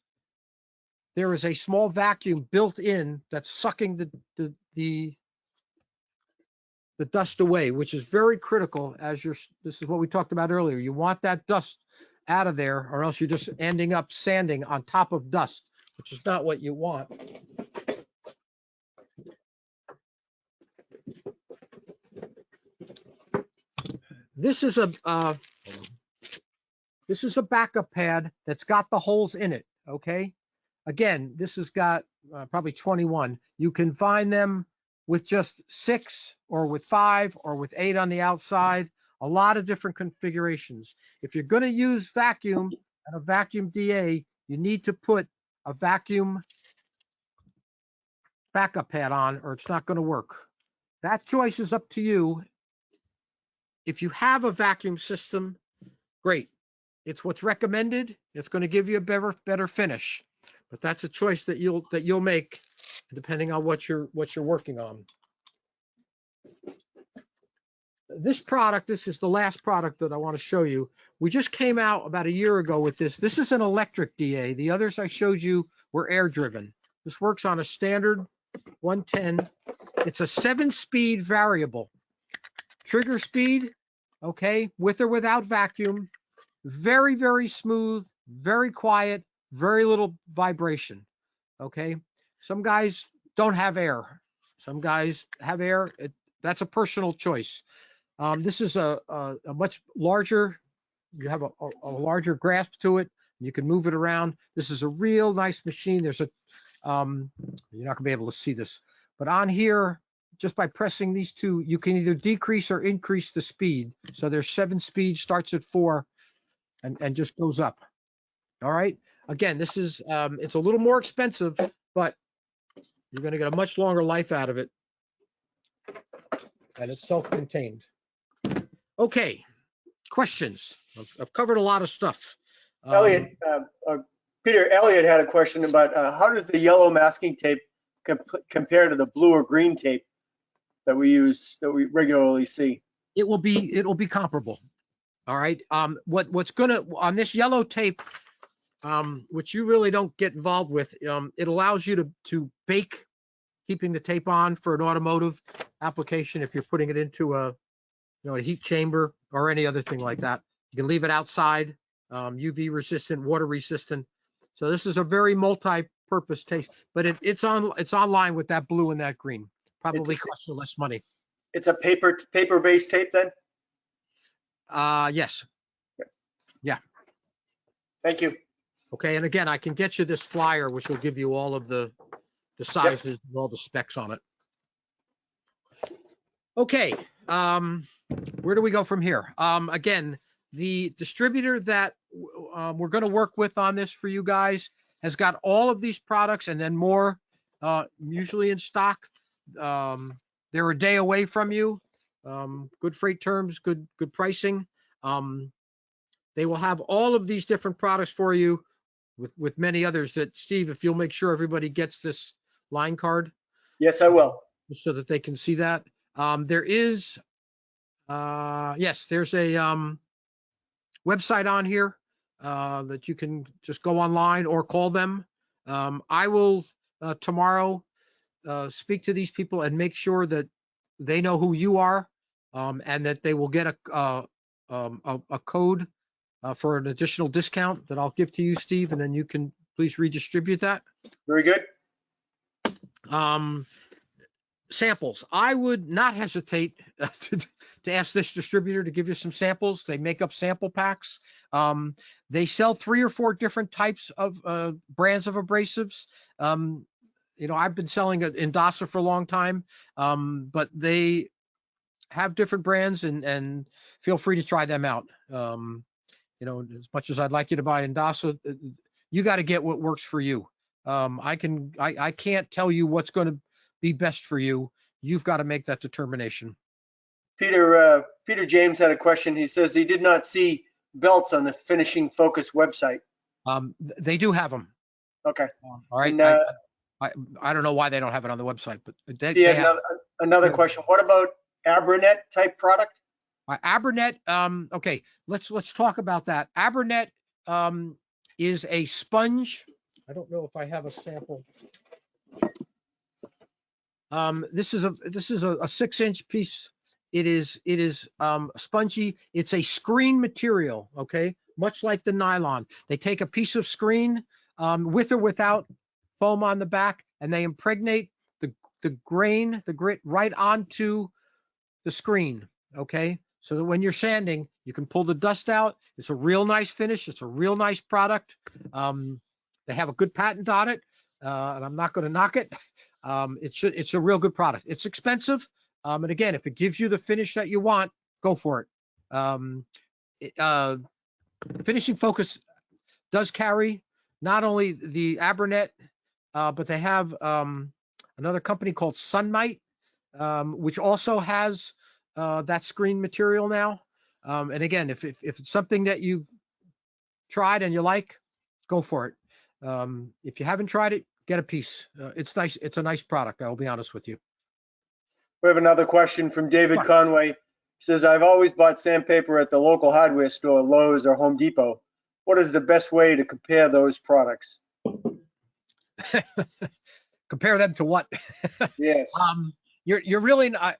there is a small vacuum built in that's sucking the dust away, which is very critical this is what we talked about earlier. You want that dust out of there, or else you're just ending up sanding on top of dust, which is not what you want. This is a backup pad that's got the holes in it. Okay. Again, this has got probably 21. You can find them with just 6 or with 5 or with 8 on the outside. A lot of different configurations. If you're going to use vacuum and a vacuum DA, you need to put a vacuum backup pad on, or it's not going to work. That choice is up to you. If you have a vacuum system, great. It's what's recommended. It's going to give you a better finish, but that's a choice that you'll make depending on what you're working on. This is the last product that I want to show you. We just came out about a year ago with this. This is an electric DA. The others I showed you were air driven. This works on a standard 110. It's a 7-speed variable. Trigger speed, okay, with or without vacuum. Very, very smooth, very quiet, very little vibration, okay? Some guys don't have air. Some guys have air. That's a personal choice. This is a much larger, you have a larger grasp to it. You can move it around. This is a real nice machine. There's you're not gonna be able to see this, but on here, just by pressing these two, you can either decrease or increase the speed. So there's 7 speed, starts at 4 and just goes up. All right. Again, this is, it's a little more expensive, but you're going to get a much longer life out of it. And it's self-contained. Okay. Questions? I've covered a lot of stuff. Elliot, Peter, Elliot had a question about how does the yellow masking tape compare to the blue or green tape that we use, that we regularly see? It will be comparable. All right. What's gonna on this yellow tape, which you really don't get involved with, it allows you to bake, keeping the tape on for an automotive application. If you're putting it into a heat chamber or any other thing like that, you can leave it outside, UV resistant, water resistant. So this is a very multi-purpose tape, but it's online with that blue and that green. Probably costs you less money. It's a paper-based tape then? Yes. Yeah. Thank you. Okay, and again, I can get you this flyer, which will give you all of the sizes and all the specs on it. Okay, where do we go from here? Again, the distributor that we're going to work with on this for you guys has got all of these products and then more, usually in stock. They're a day away from you. Good freight terms, good pricing. They will have all of these different products for you with many others that, Steve, if you'll make sure everybody gets this line card. Yes, I will. So that they can see that. There is, yes, there's a website on here that you can just go online or call them. I will tomorrow speak to these people and make sure that they know who you are, and that they will get a code for an additional discount that I'll give to you, Steve, and then you can please redistribute that. Very good. samples. I would not hesitate to ask this distributor to give you some samples. They make up sample packs. They sell 3 or 4 different types of brands of abrasives. I've been selling Indasa for a long time, but they have different brands, and feel free to try them out. As much as I'd like you to buy Indasa, you got to get what works for you. I can't tell you what's going to be best for you. You've got to make that determination. Peter James had a question. He says he did not see belts on the Finishing Focus website. They do have them. Okay. All right. And, I don't know why they don't have it on the website, but he had another question. What about Abranet type product? Abranet. Okay, let's talk about that. Abranet is a sponge. I don't know if I have a sample. This is a 6-inch piece. It is spongy. It's a screen material. Okay, much like the nylon. They take a piece of screen with or without foam on the back, and they impregnate the grit right onto the screen. Okay, so that when you're sanding, you can pull the dust out. It's a real nice finish. It's a real nice product. They have a good patent on it, and I'm not going to knock it. It's a real good product. It's expensive, and again, if it gives you the finish that you want, go for it. Finishing Focus does carry not only the Abranet, but they have another company called Sunmite, which also has that screen material now. And again, if it's something that you've tried and you like, go for it. If you haven't tried it, get a piece. It's nice. It's a nice product. I'll be honest with you. We have another question from David Conway. He says, I've always bought sandpaper at the local hardware store, Lowe's or Home Depot. What is the best way to compare those products? Compare them to what? Yes. You're really not.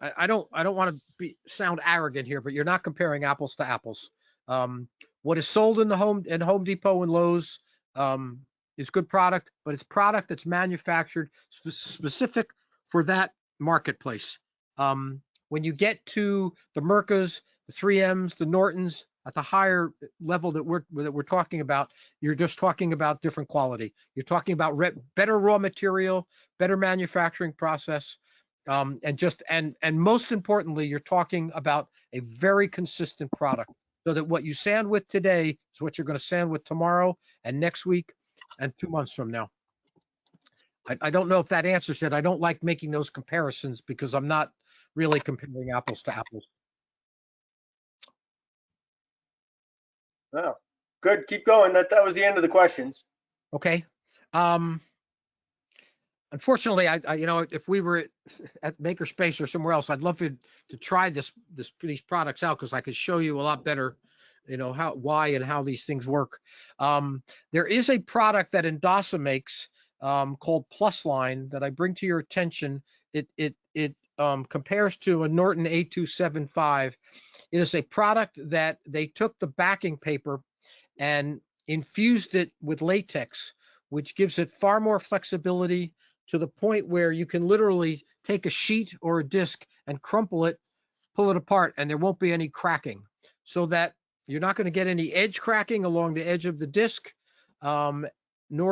I don't want to sound arrogant here, but you're not comparing apples to apples. What is sold in Home Depot and Lowe's is good product, but it's product that's manufactured specific for that marketplace. When you get to the Mercas, the 3Ms, the Nortons, at the higher level that we're talking about, you're just talking about different quality. You're talking about better raw material, better manufacturing process, and most importantly, you're talking about a very consistent product, so that what you sand with today is what you're going to sand with tomorrow and next week and 2 months from now. I don't know if that answers it. I don't like making those comparisons because I'm not really comparing apples to apples. Oh, good. Keep going. That was the end of the questions. Okay. Unfortunately, if we were at Makerspace or somewhere else, I'd love to try these products out, because I could show you a lot better, why and how these things work. There is a product that Indasa makes called Plus Line that I bring to your attention. It compares to a Norton A275. It is a product that they took the backing paper and infused it with latex, which gives it far more flexibility, to the point where you can literally take a sheet or a disc and crumple it, pull it apart, and there won't be any cracking, so that you're not going to get any edge cracking along the edge of the disc, nor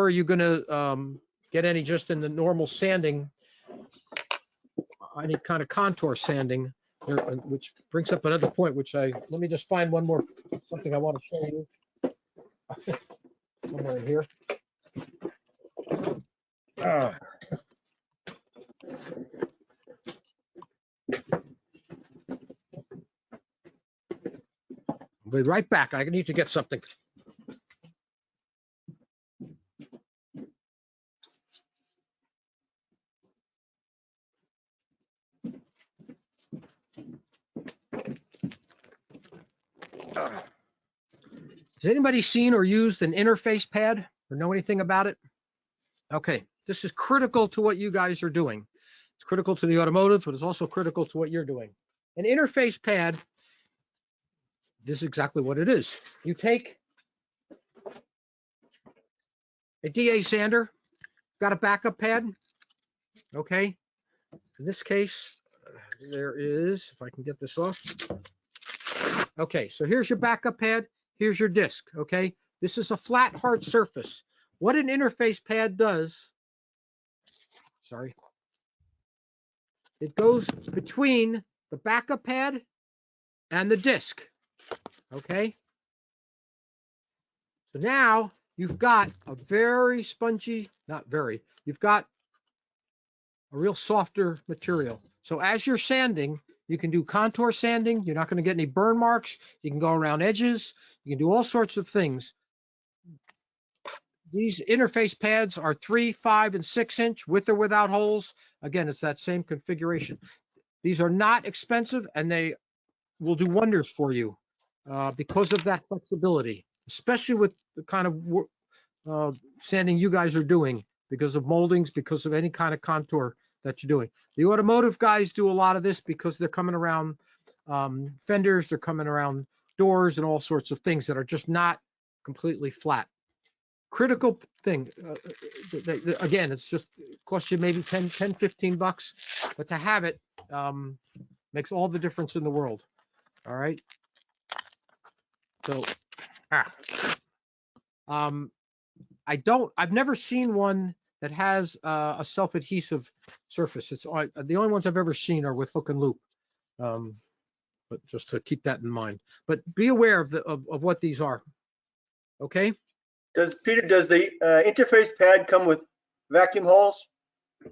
are you going to get any just in the normal sanding, any kind of contour sanding, which brings up another point, let me just find something I want to show you. Somewhere in here. I'll be right back. I need to get something. Has anybody seen or used an interface pad or know anything about it? Okay, this is critical to what you guys are doing. It's critical to the automotive, but it's also critical to what you're doing. An interface pad, this is exactly what it is. You take a DA sander, got a backup pad, okay? In this case, there is, if I can get this off. Okay, so here's your backup pad. Here's your disc, okay? This is a flat, hard surface. What an interface pad does, sorry, it goes between the backup pad and the disc, okay? So now you've got a very spongy, not very, you've got a real softer material. So as you're sanding, you can do contour sanding. You're not going to get any burn marks. You can go around edges. You can do all sorts of things. These interface pads are 3, 5, and 6 inch with or without holes. Again, it's that same configuration. These are not expensive and they will do wonders for you because of that flexibility, especially with the kind of sanding you guys are doing, because of moldings, because of any kind of contour that you're doing. The automotive guys do a lot of this because they're coming around fenders, they're coming around doors and all sorts of things that are just not completely flat. Critical thing, again, it's just costs you maybe 10, 15 bucks, but to have it makes all the difference in the world. All right. So, I've never seen one that has a self-adhesive surface. It's the only ones I've ever seen are with hook and loop. But just to keep that in mind. But be aware of what these are. Okay. Does the interface pad come with vacuum holes?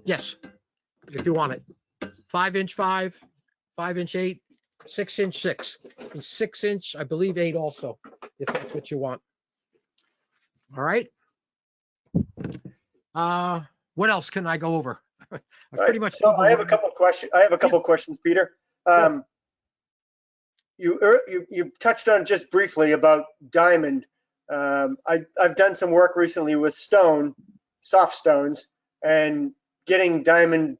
Yes, if you want it. 5 inch 5, 5 inch 8, 6 inch 6, and 6 inch, I believe 8 also, if that's what you want. All right. What else can I go over? Pretty much. So I have a couple of questions. Questions, Peter. You touched on just briefly about diamond. I've done some work recently with stone, soft stones, and getting diamond,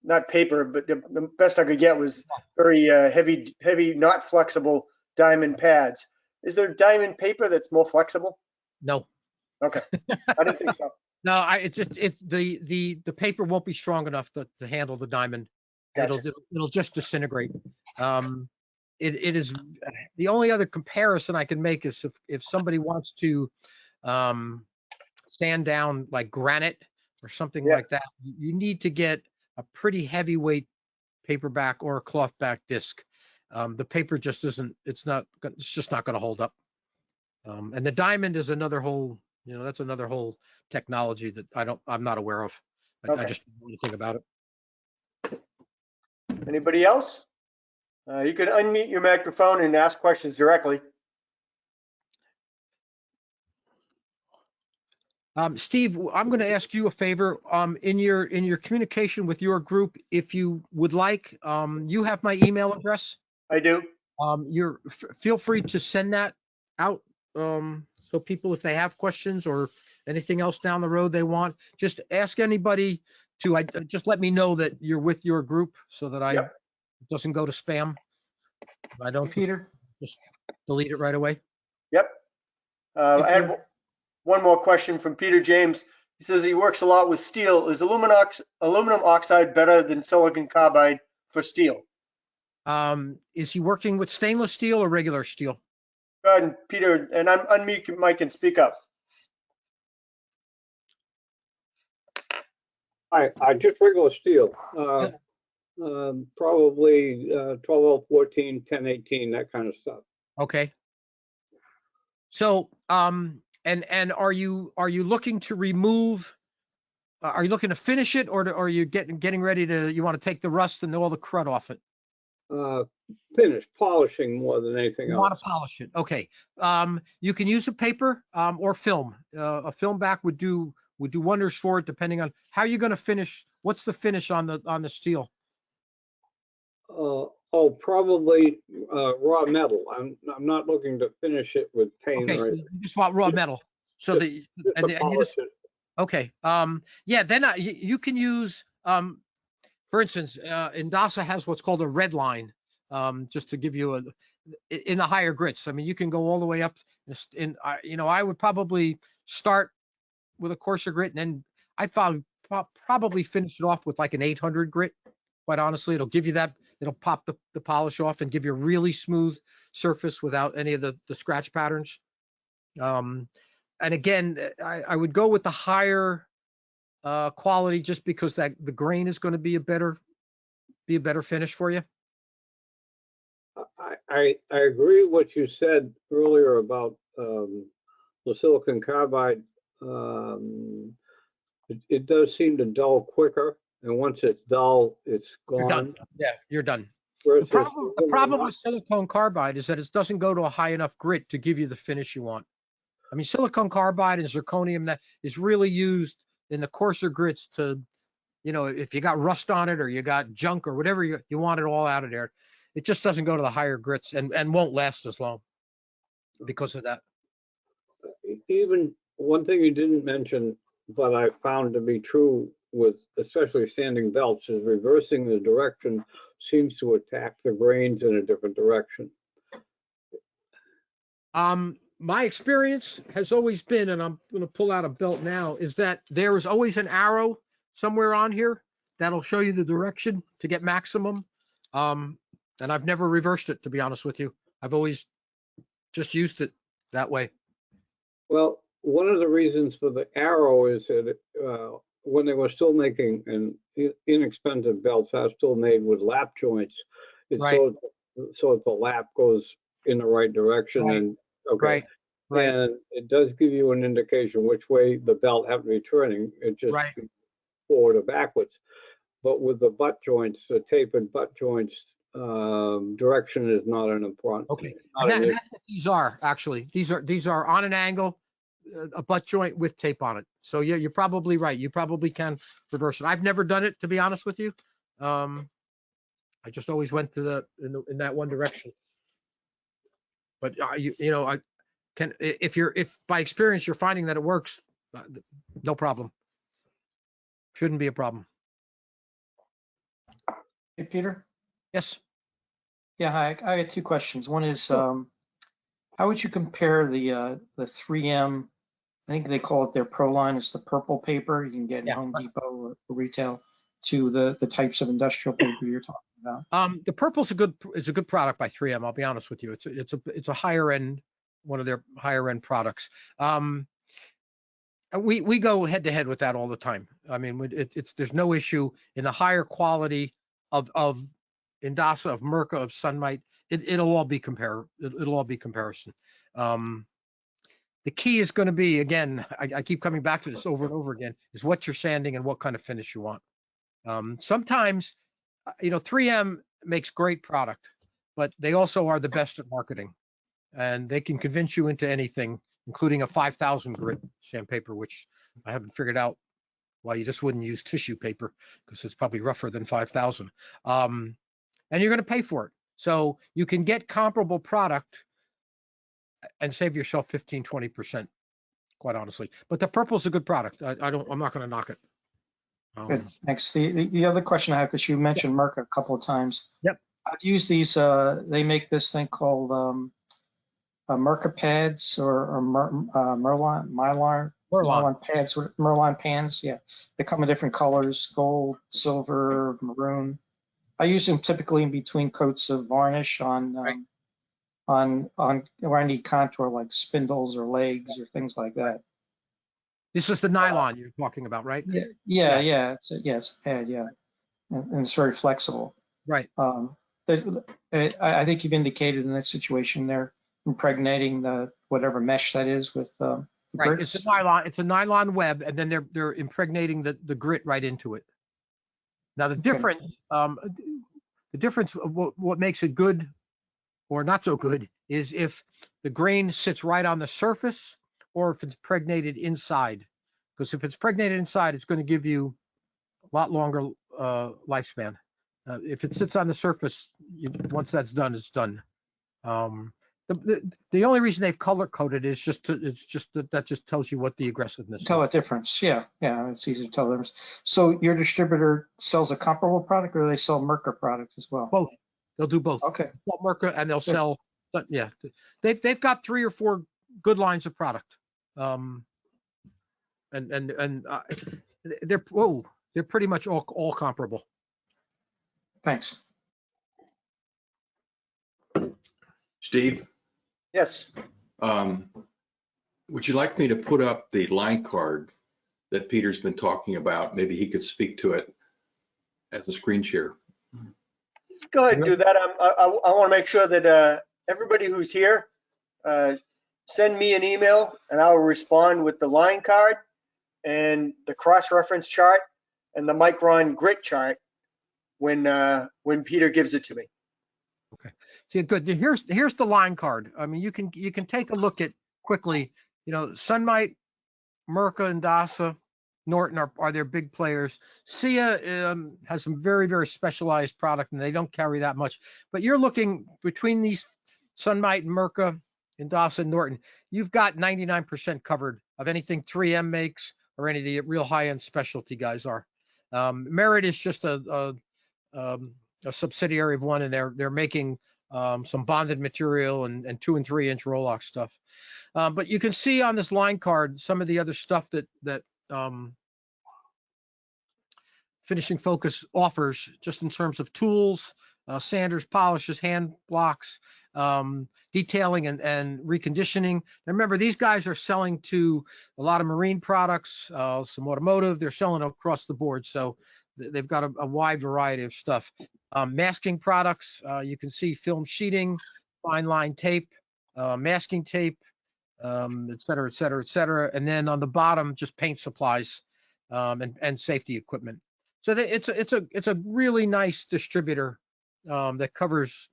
not paper, but the best I could get was very heavy, not flexible diamond pads. Is there diamond paper that's more flexible? No. Okay, I didn't think so. No, the paper won't be strong enough to handle the diamond. Gotcha. It'll just disintegrate. It is the only other comparison I can make is if somebody wants to sand down like granite or something like that, you need to get a pretty heavyweight paperback or a cloth back disc. The paper just isn't. It's just not going to hold up. And the diamond is another whole. That's another whole technology that I'm not aware of. I just don't know anything about it. Anybody else? You can unmute your microphone and ask questions directly. Steve, I'm going to ask you a favor. In your communication with your group, if you would like, you have my email address. I do. Feel free to send that out. So people, if they have questions or anything else down the road they want, just ask anybody to just let me know that you're with your group so that it doesn't go to spam. I don't, Peter, just delete it right away. Yep. I had one more question from Peter James. He says he works a lot with steel. Is aluminum oxide better than silicon carbide for steel? Is he working with stainless steel or regular steel? Go ahead, Peter, and unmute your mic and speak up. I just regular steel. Probably 12, 14, 10, 18, that kind of stuff. Okay. So, and are you looking to remove? Are you looking to finish it, or are you getting ready to? You want to take the rust and all the crud off it? Finish, polishing more than anything else. You want to polish it. Okay. You can use a paper or film. A film back would do wonders for it, depending on how you're going to finish. What's the finish on the steel? Probably raw metal. I'm not looking to finish it with paint. Okay, or so you just want raw metal. So just to polish it. Okay. Yeah. Then you can use. For instance, Indasa has what's called a red line, just to give you in the higher grits. I mean, you can go all the way up. I would probably start with a coarser grit, and then I'd probably finish it off with like an 800 grit. Quite honestly, it'll give you that, it'll pop the polish off and give you a really smooth surface without any of the scratch patterns. And again, I would go with the higher quality just because that the grain is going to be a better finish for you. I agree with what you said earlier about the silicon carbide. It does seem to dull quicker, and once it's dull, it's You're done. gone. Yeah, you're done. Versus The problem with silicon carbide is that it doesn't go to a high enough grit to give you the finish you want. I mean, silicon carbide and zirconium that is really used in the coarser grits to, you know, if you got rust on it or you got junk or whatever you want it all out of there. It just doesn't go to the higher grits and won't last as long because of that. even one thing you didn't mention, but I found to be true with especially sanding belts, is reversing the direction seems to attack the grains in a different direction. My experience has always been, and I'm going to pull out a belt now, is that there is always an arrow somewhere on here that'll show you the direction to get maximum. And I've never reversed it, to be honest with you. I've always just used it that way. Well, one of the reasons for the arrow is that when they were still making inexpensive belts, are still made with lap joints. It's Right. so that the lap goes in the right direction. Right. And okay. Right. And it does give you an indication which way the belt have to be turning. It just Right. forward or backwards. But with the butt joints, the tapered butt joints, direction is not an important. Okay. not an And that's what these are, actually. These are on an angle, a butt joint with tape on it. So yeah, you're probably right. You probably can reverse it. I've never done it, to be honest with you. I just always went to in that one direction. But you know, I can, if by experience you're finding that it works, no problem. Shouldn't be a problem. Hey, Peter. Yes. Yeah, hi. I got two questions. One is, Sure. how would you compare the 3M? I think they call it their Pro line. It's the purple paper you can get in Yeah. Home Depot or retail, to the types of industrial paper you're talking about. The purple's a good product by 3M. I'll be honest with you. It's a higher end, one of their higher end products. We go head to head with that all the time. I mean, there's no issue in the higher quality of Indasa, of Mirka, of Sunmite. It'll all be comparison. The key is going to be, again, I keep coming back to this over and over again, is what you're sanding and what kind of finish you want. Sometimes, you know, 3M makes great product, but they also are the best at marketing, and they can convince you into anything, including a 5,000 grit sandpaper, which I haven't figured out why you just wouldn't use tissue paper, because it's probably rougher than 5,000. And you're going to pay for it. So you can get comparable product and save yourself 15, 20%, quite honestly. But the purple's a good product. I'm not going to knock it. Good, thanks. The other question I have, because you mentioned Mirka a couple of times. Yep. I've used these, they make this thing called Mirka pads or Mylar pads, Merlon pans. Yeah, they come in different colors: gold, silver, maroon. I use them typically in between coats of varnish on where I need contour, like spindles or legs or things like that. This is the nylon you're talking about, right? Yeah. It's a pad, yeah, and it's very flexible. Right. I think you've indicated in that situation they're impregnating the whatever mesh that is with Right. grits. It's a nylon web, and then they're impregnating the grit right into it. Now the difference of what makes it good or not so good is if the grain sits right on the surface or if it's pregnated inside. Because if it's pregnated inside, it's going to give you a lot longer lifespan. If it sits on the surface, once that's done, it's done. The only reason they've color coded is that just tells you what the aggressiveness Tell is. the difference. Yeah, it's easy to tell the difference. So your distributor sells a comparable product, or they sell Mirka product as well? Both. They'll do both. Okay. They'll sell Mirka and they'll sell. Yeah, they've got 3 or 4 good lines of product. And they're pretty much all comparable. Thanks. Steve, Yes. would you like me to put up the line card that Peter's been talking about? Maybe he could speak to it as a screen share. Go ahead and do that. I want to make sure that everybody who's here, send me an email and I'll respond with the line card and the cross-reference chart and the Micron grit chart when Peter gives it to me. Okay. See, good. Here's the line card. I mean, you can take a look at quickly. You know, Sunmite, Mirka, Indasa, Norton are their big players. SIA has some very, very specialized product and they don't carry that much. But you're looking between these Sunmite and Mirka, Indasa and Norton, you've got 99% covered of anything 3M makes or any of the real high-end specialty guys are. Merit is just a subsidiary of one, and they're making some bonded material and 2 and 3 inch Rolox stuff. But you can see on this line card some of the other stuff that Finishing Focus offers, just in terms of tools, sanders, polishes, hand blocks, detailing and reconditioning. Now remember, these guys are selling to a lot of marine products, some automotive. They're selling across the board, so they've got a wide variety of stuff. Masking products, you can see film sheeting, fine line tape, masking tape, et cetera, et cetera, et cetera. And then on the bottom, just paint supplies and safety equipment. So it's a really nice distributor that covers,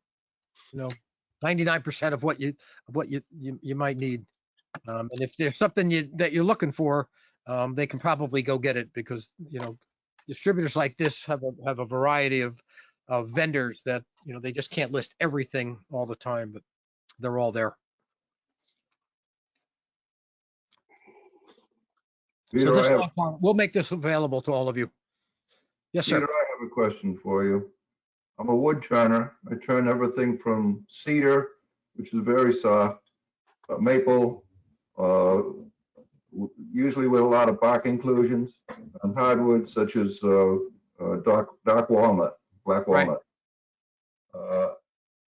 99% of what you might need. And if there's something that you're looking for, they can probably go get it, because distributors like this have a variety of vendors that they just can't list everything all the time, but they're all there. Peter, So this I have, we'll make this available to all of you. Yes, sir. Peter, I have a question for you. I'm a wood turner. I turn everything from cedar, which is very soft, maple, usually with a lot of bark inclusions, and hardwood such as dark walnut, black Right. walnut.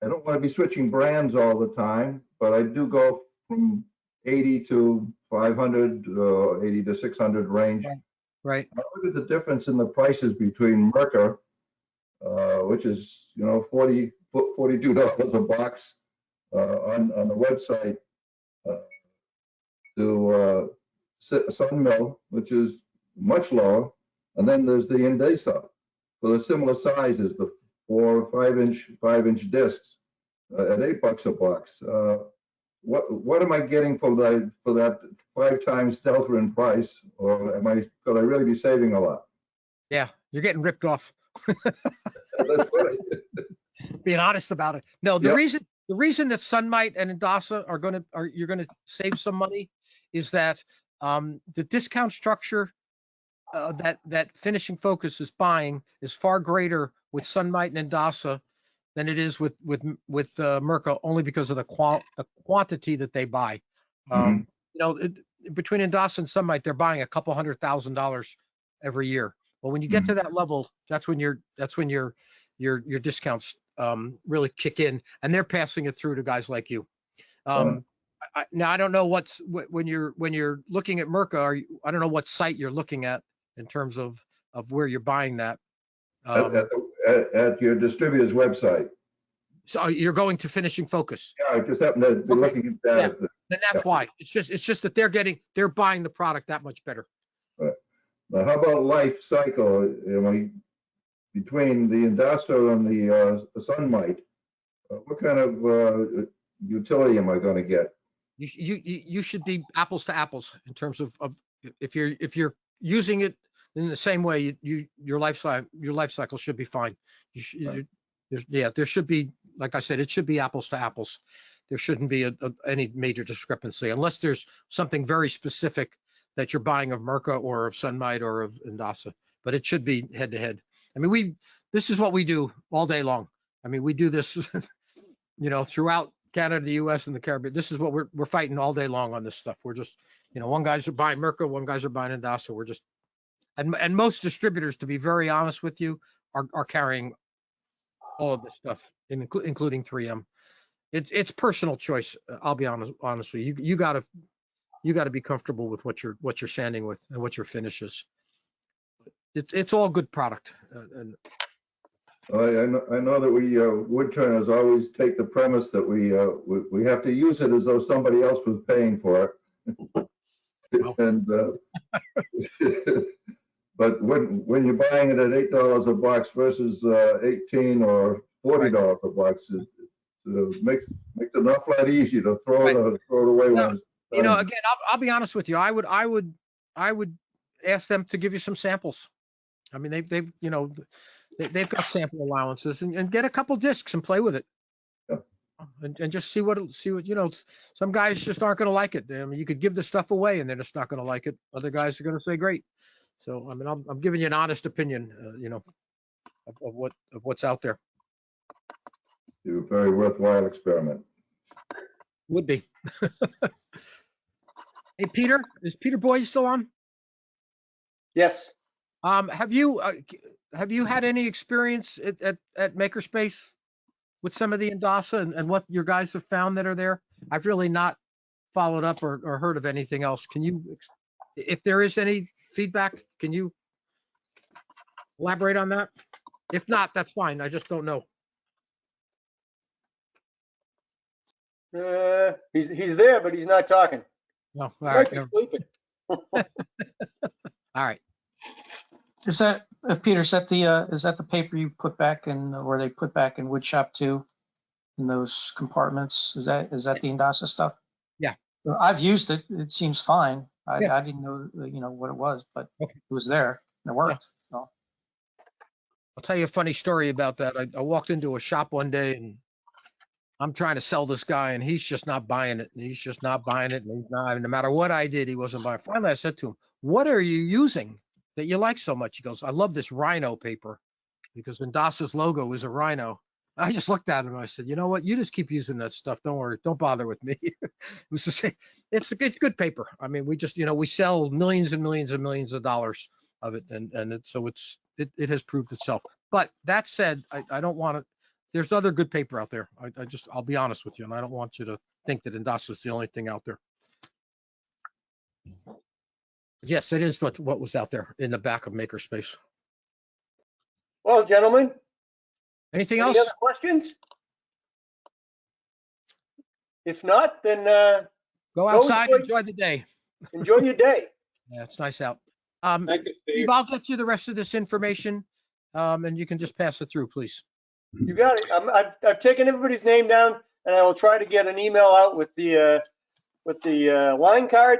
I don't want to be switching brands all the time, but I do go from 80 to 500, 80 to 600 range. Right. Now, look at the difference in the prices between Mirka, which is $42 a box on the website, to Sunmill, which is much lower, and then there's the Indasa for the similar sizes, the 4 or 5 inch discs at $8 a box. What am I getting for that 5 times delta in price, or could I really be saving a lot? Yeah, you're getting ripped off. That's right. Being honest about it. No, the Yep. reason that Sunmite and Indasa you're gonna save some money is that the discount structure that Finishing Focus is buying is far greater with Sunmite and Indasa than it is with Mirka, only because of the quantity that they buy. Between Indasa and Sunmite, they're buying a couple $100,000 every year. Well, when you get to that level, that's when your discounts really kick in, and they're passing it through to guys like you. Now I don't know when you're looking at Mirka, I don't know what site you're looking at in terms of where you're buying that. At your distributor's website. So you're going to Finishing Focus. Yeah, I just happened to be looking at that. Yeah. Then that's why. It's just that they're buying the product that much better. Now, how about life cycle? Between the Indasa and the Sunmite, what kind of utility am I going to get? You should be apples to apples in terms of if you're using it in the same way, your life cycle should be fine. There should be, like I said, it should be apples to apples. There shouldn't be any major discrepancy unless there's something very specific that you're buying of Mirka or of Sunmite or of Indasa, but it should be head to head. I mean, this is what we do all day long. I mean, we do this, throughout Canada, the US and the Caribbean. This is what we're fighting all day long on this stuff. We're just, one guys are buying Mirka, one guys are buying Indasa. We're just And most distributors, to be very honest with you, are carrying all of this stuff, including 3M. It's personal choice. I'll be honest with you. You gotta be comfortable with what you're sanding with and what your finish is. It's all good product. And I know that we wood turners always take the premise that we have to use it as though somebody else was paying for it. Oh. And but when you're buying it at $8 a box versus $18 or $40 a box, it makes it an awful lot easier to throw it away. No, when it's you know, done. again, I'll be honest with you. I would ask them to give you some samples. I mean, they've got sample allowances, and get a couple discs and play with it. Yeah. And just see what, some guys just aren't going to like it. I mean, you could give the stuff away and they're just not going to like it. Other guys are going to say, great. So, I mean, I'm giving you an honest opinion, of what's out there. A very worthwhile experiment. Would be. Hey, Peter, is Peter Boyd still on? Yes. Have you had any experience at Makerspace with some of the Indasa and what your guys have found that are there? I've really not followed up or heard of anything else. Can you, if there is any feedback, can you elaborate on that? If not, that's fine. I just don't know. He's there, but he's not talking. No, all Might right. be sleeping. All right. Is that, Peter, is that the paper you put back in, or they put back in wood shop too? In those compartments? Is that the Indasa stuff? Yeah. Well, I've used it. It seems fine. Yeah. I didn't know, what it was, but Okay. it was there and it worked. So. I'll tell you a funny story about that. I walked into a shop one day and I'm trying to sell this guy and he's just not buying it. And he's just not buying it. And no matter what I did, he wasn't buying. Finally, I said to him, what are you using that you like so much? He goes, I love this rhino paper because Indasa's logo is a rhino. I just looked at him and I said, you know what? You just keep using that stuff. Don't worry. Don't bother with me. It was the same. It's good paper. I mean, we just, we sell millions and millions and millions of dollars of it. And it has proved itself. But that said, I don't want to, there's other good paper out there. I'll be honest with you. And I don't want you to think that Indasa is the only thing out there. Yes, it is what was out there in the back of Makerspace. Well, gentlemen, Anything any else? other questions? If not, then Go outside, enjoy the day. enjoy your day. Yeah, it's nice out. Thank you, Steve. Steve, I'll get you the rest of this information, and you can just pass it through, please. You got it. I've taken everybody's name down, and I will try to get an email out with the line card,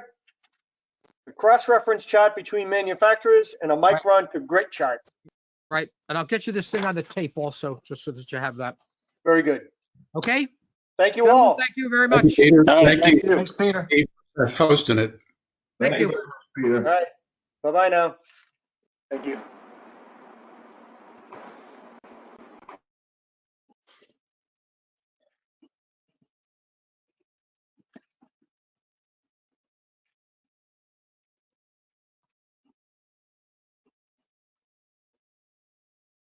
the cross-reference chart between manufacturers, and a micron to grit chart. Right, and I'll get you this thing on the tape also, just so that you have that. Very good. Okay? Thank you Gentlemen, all. thank you very much. Peter, All right, thank you Thanks, Peter. for hosting it. Thank you. Peter. All right. Bye-bye now. Thank you.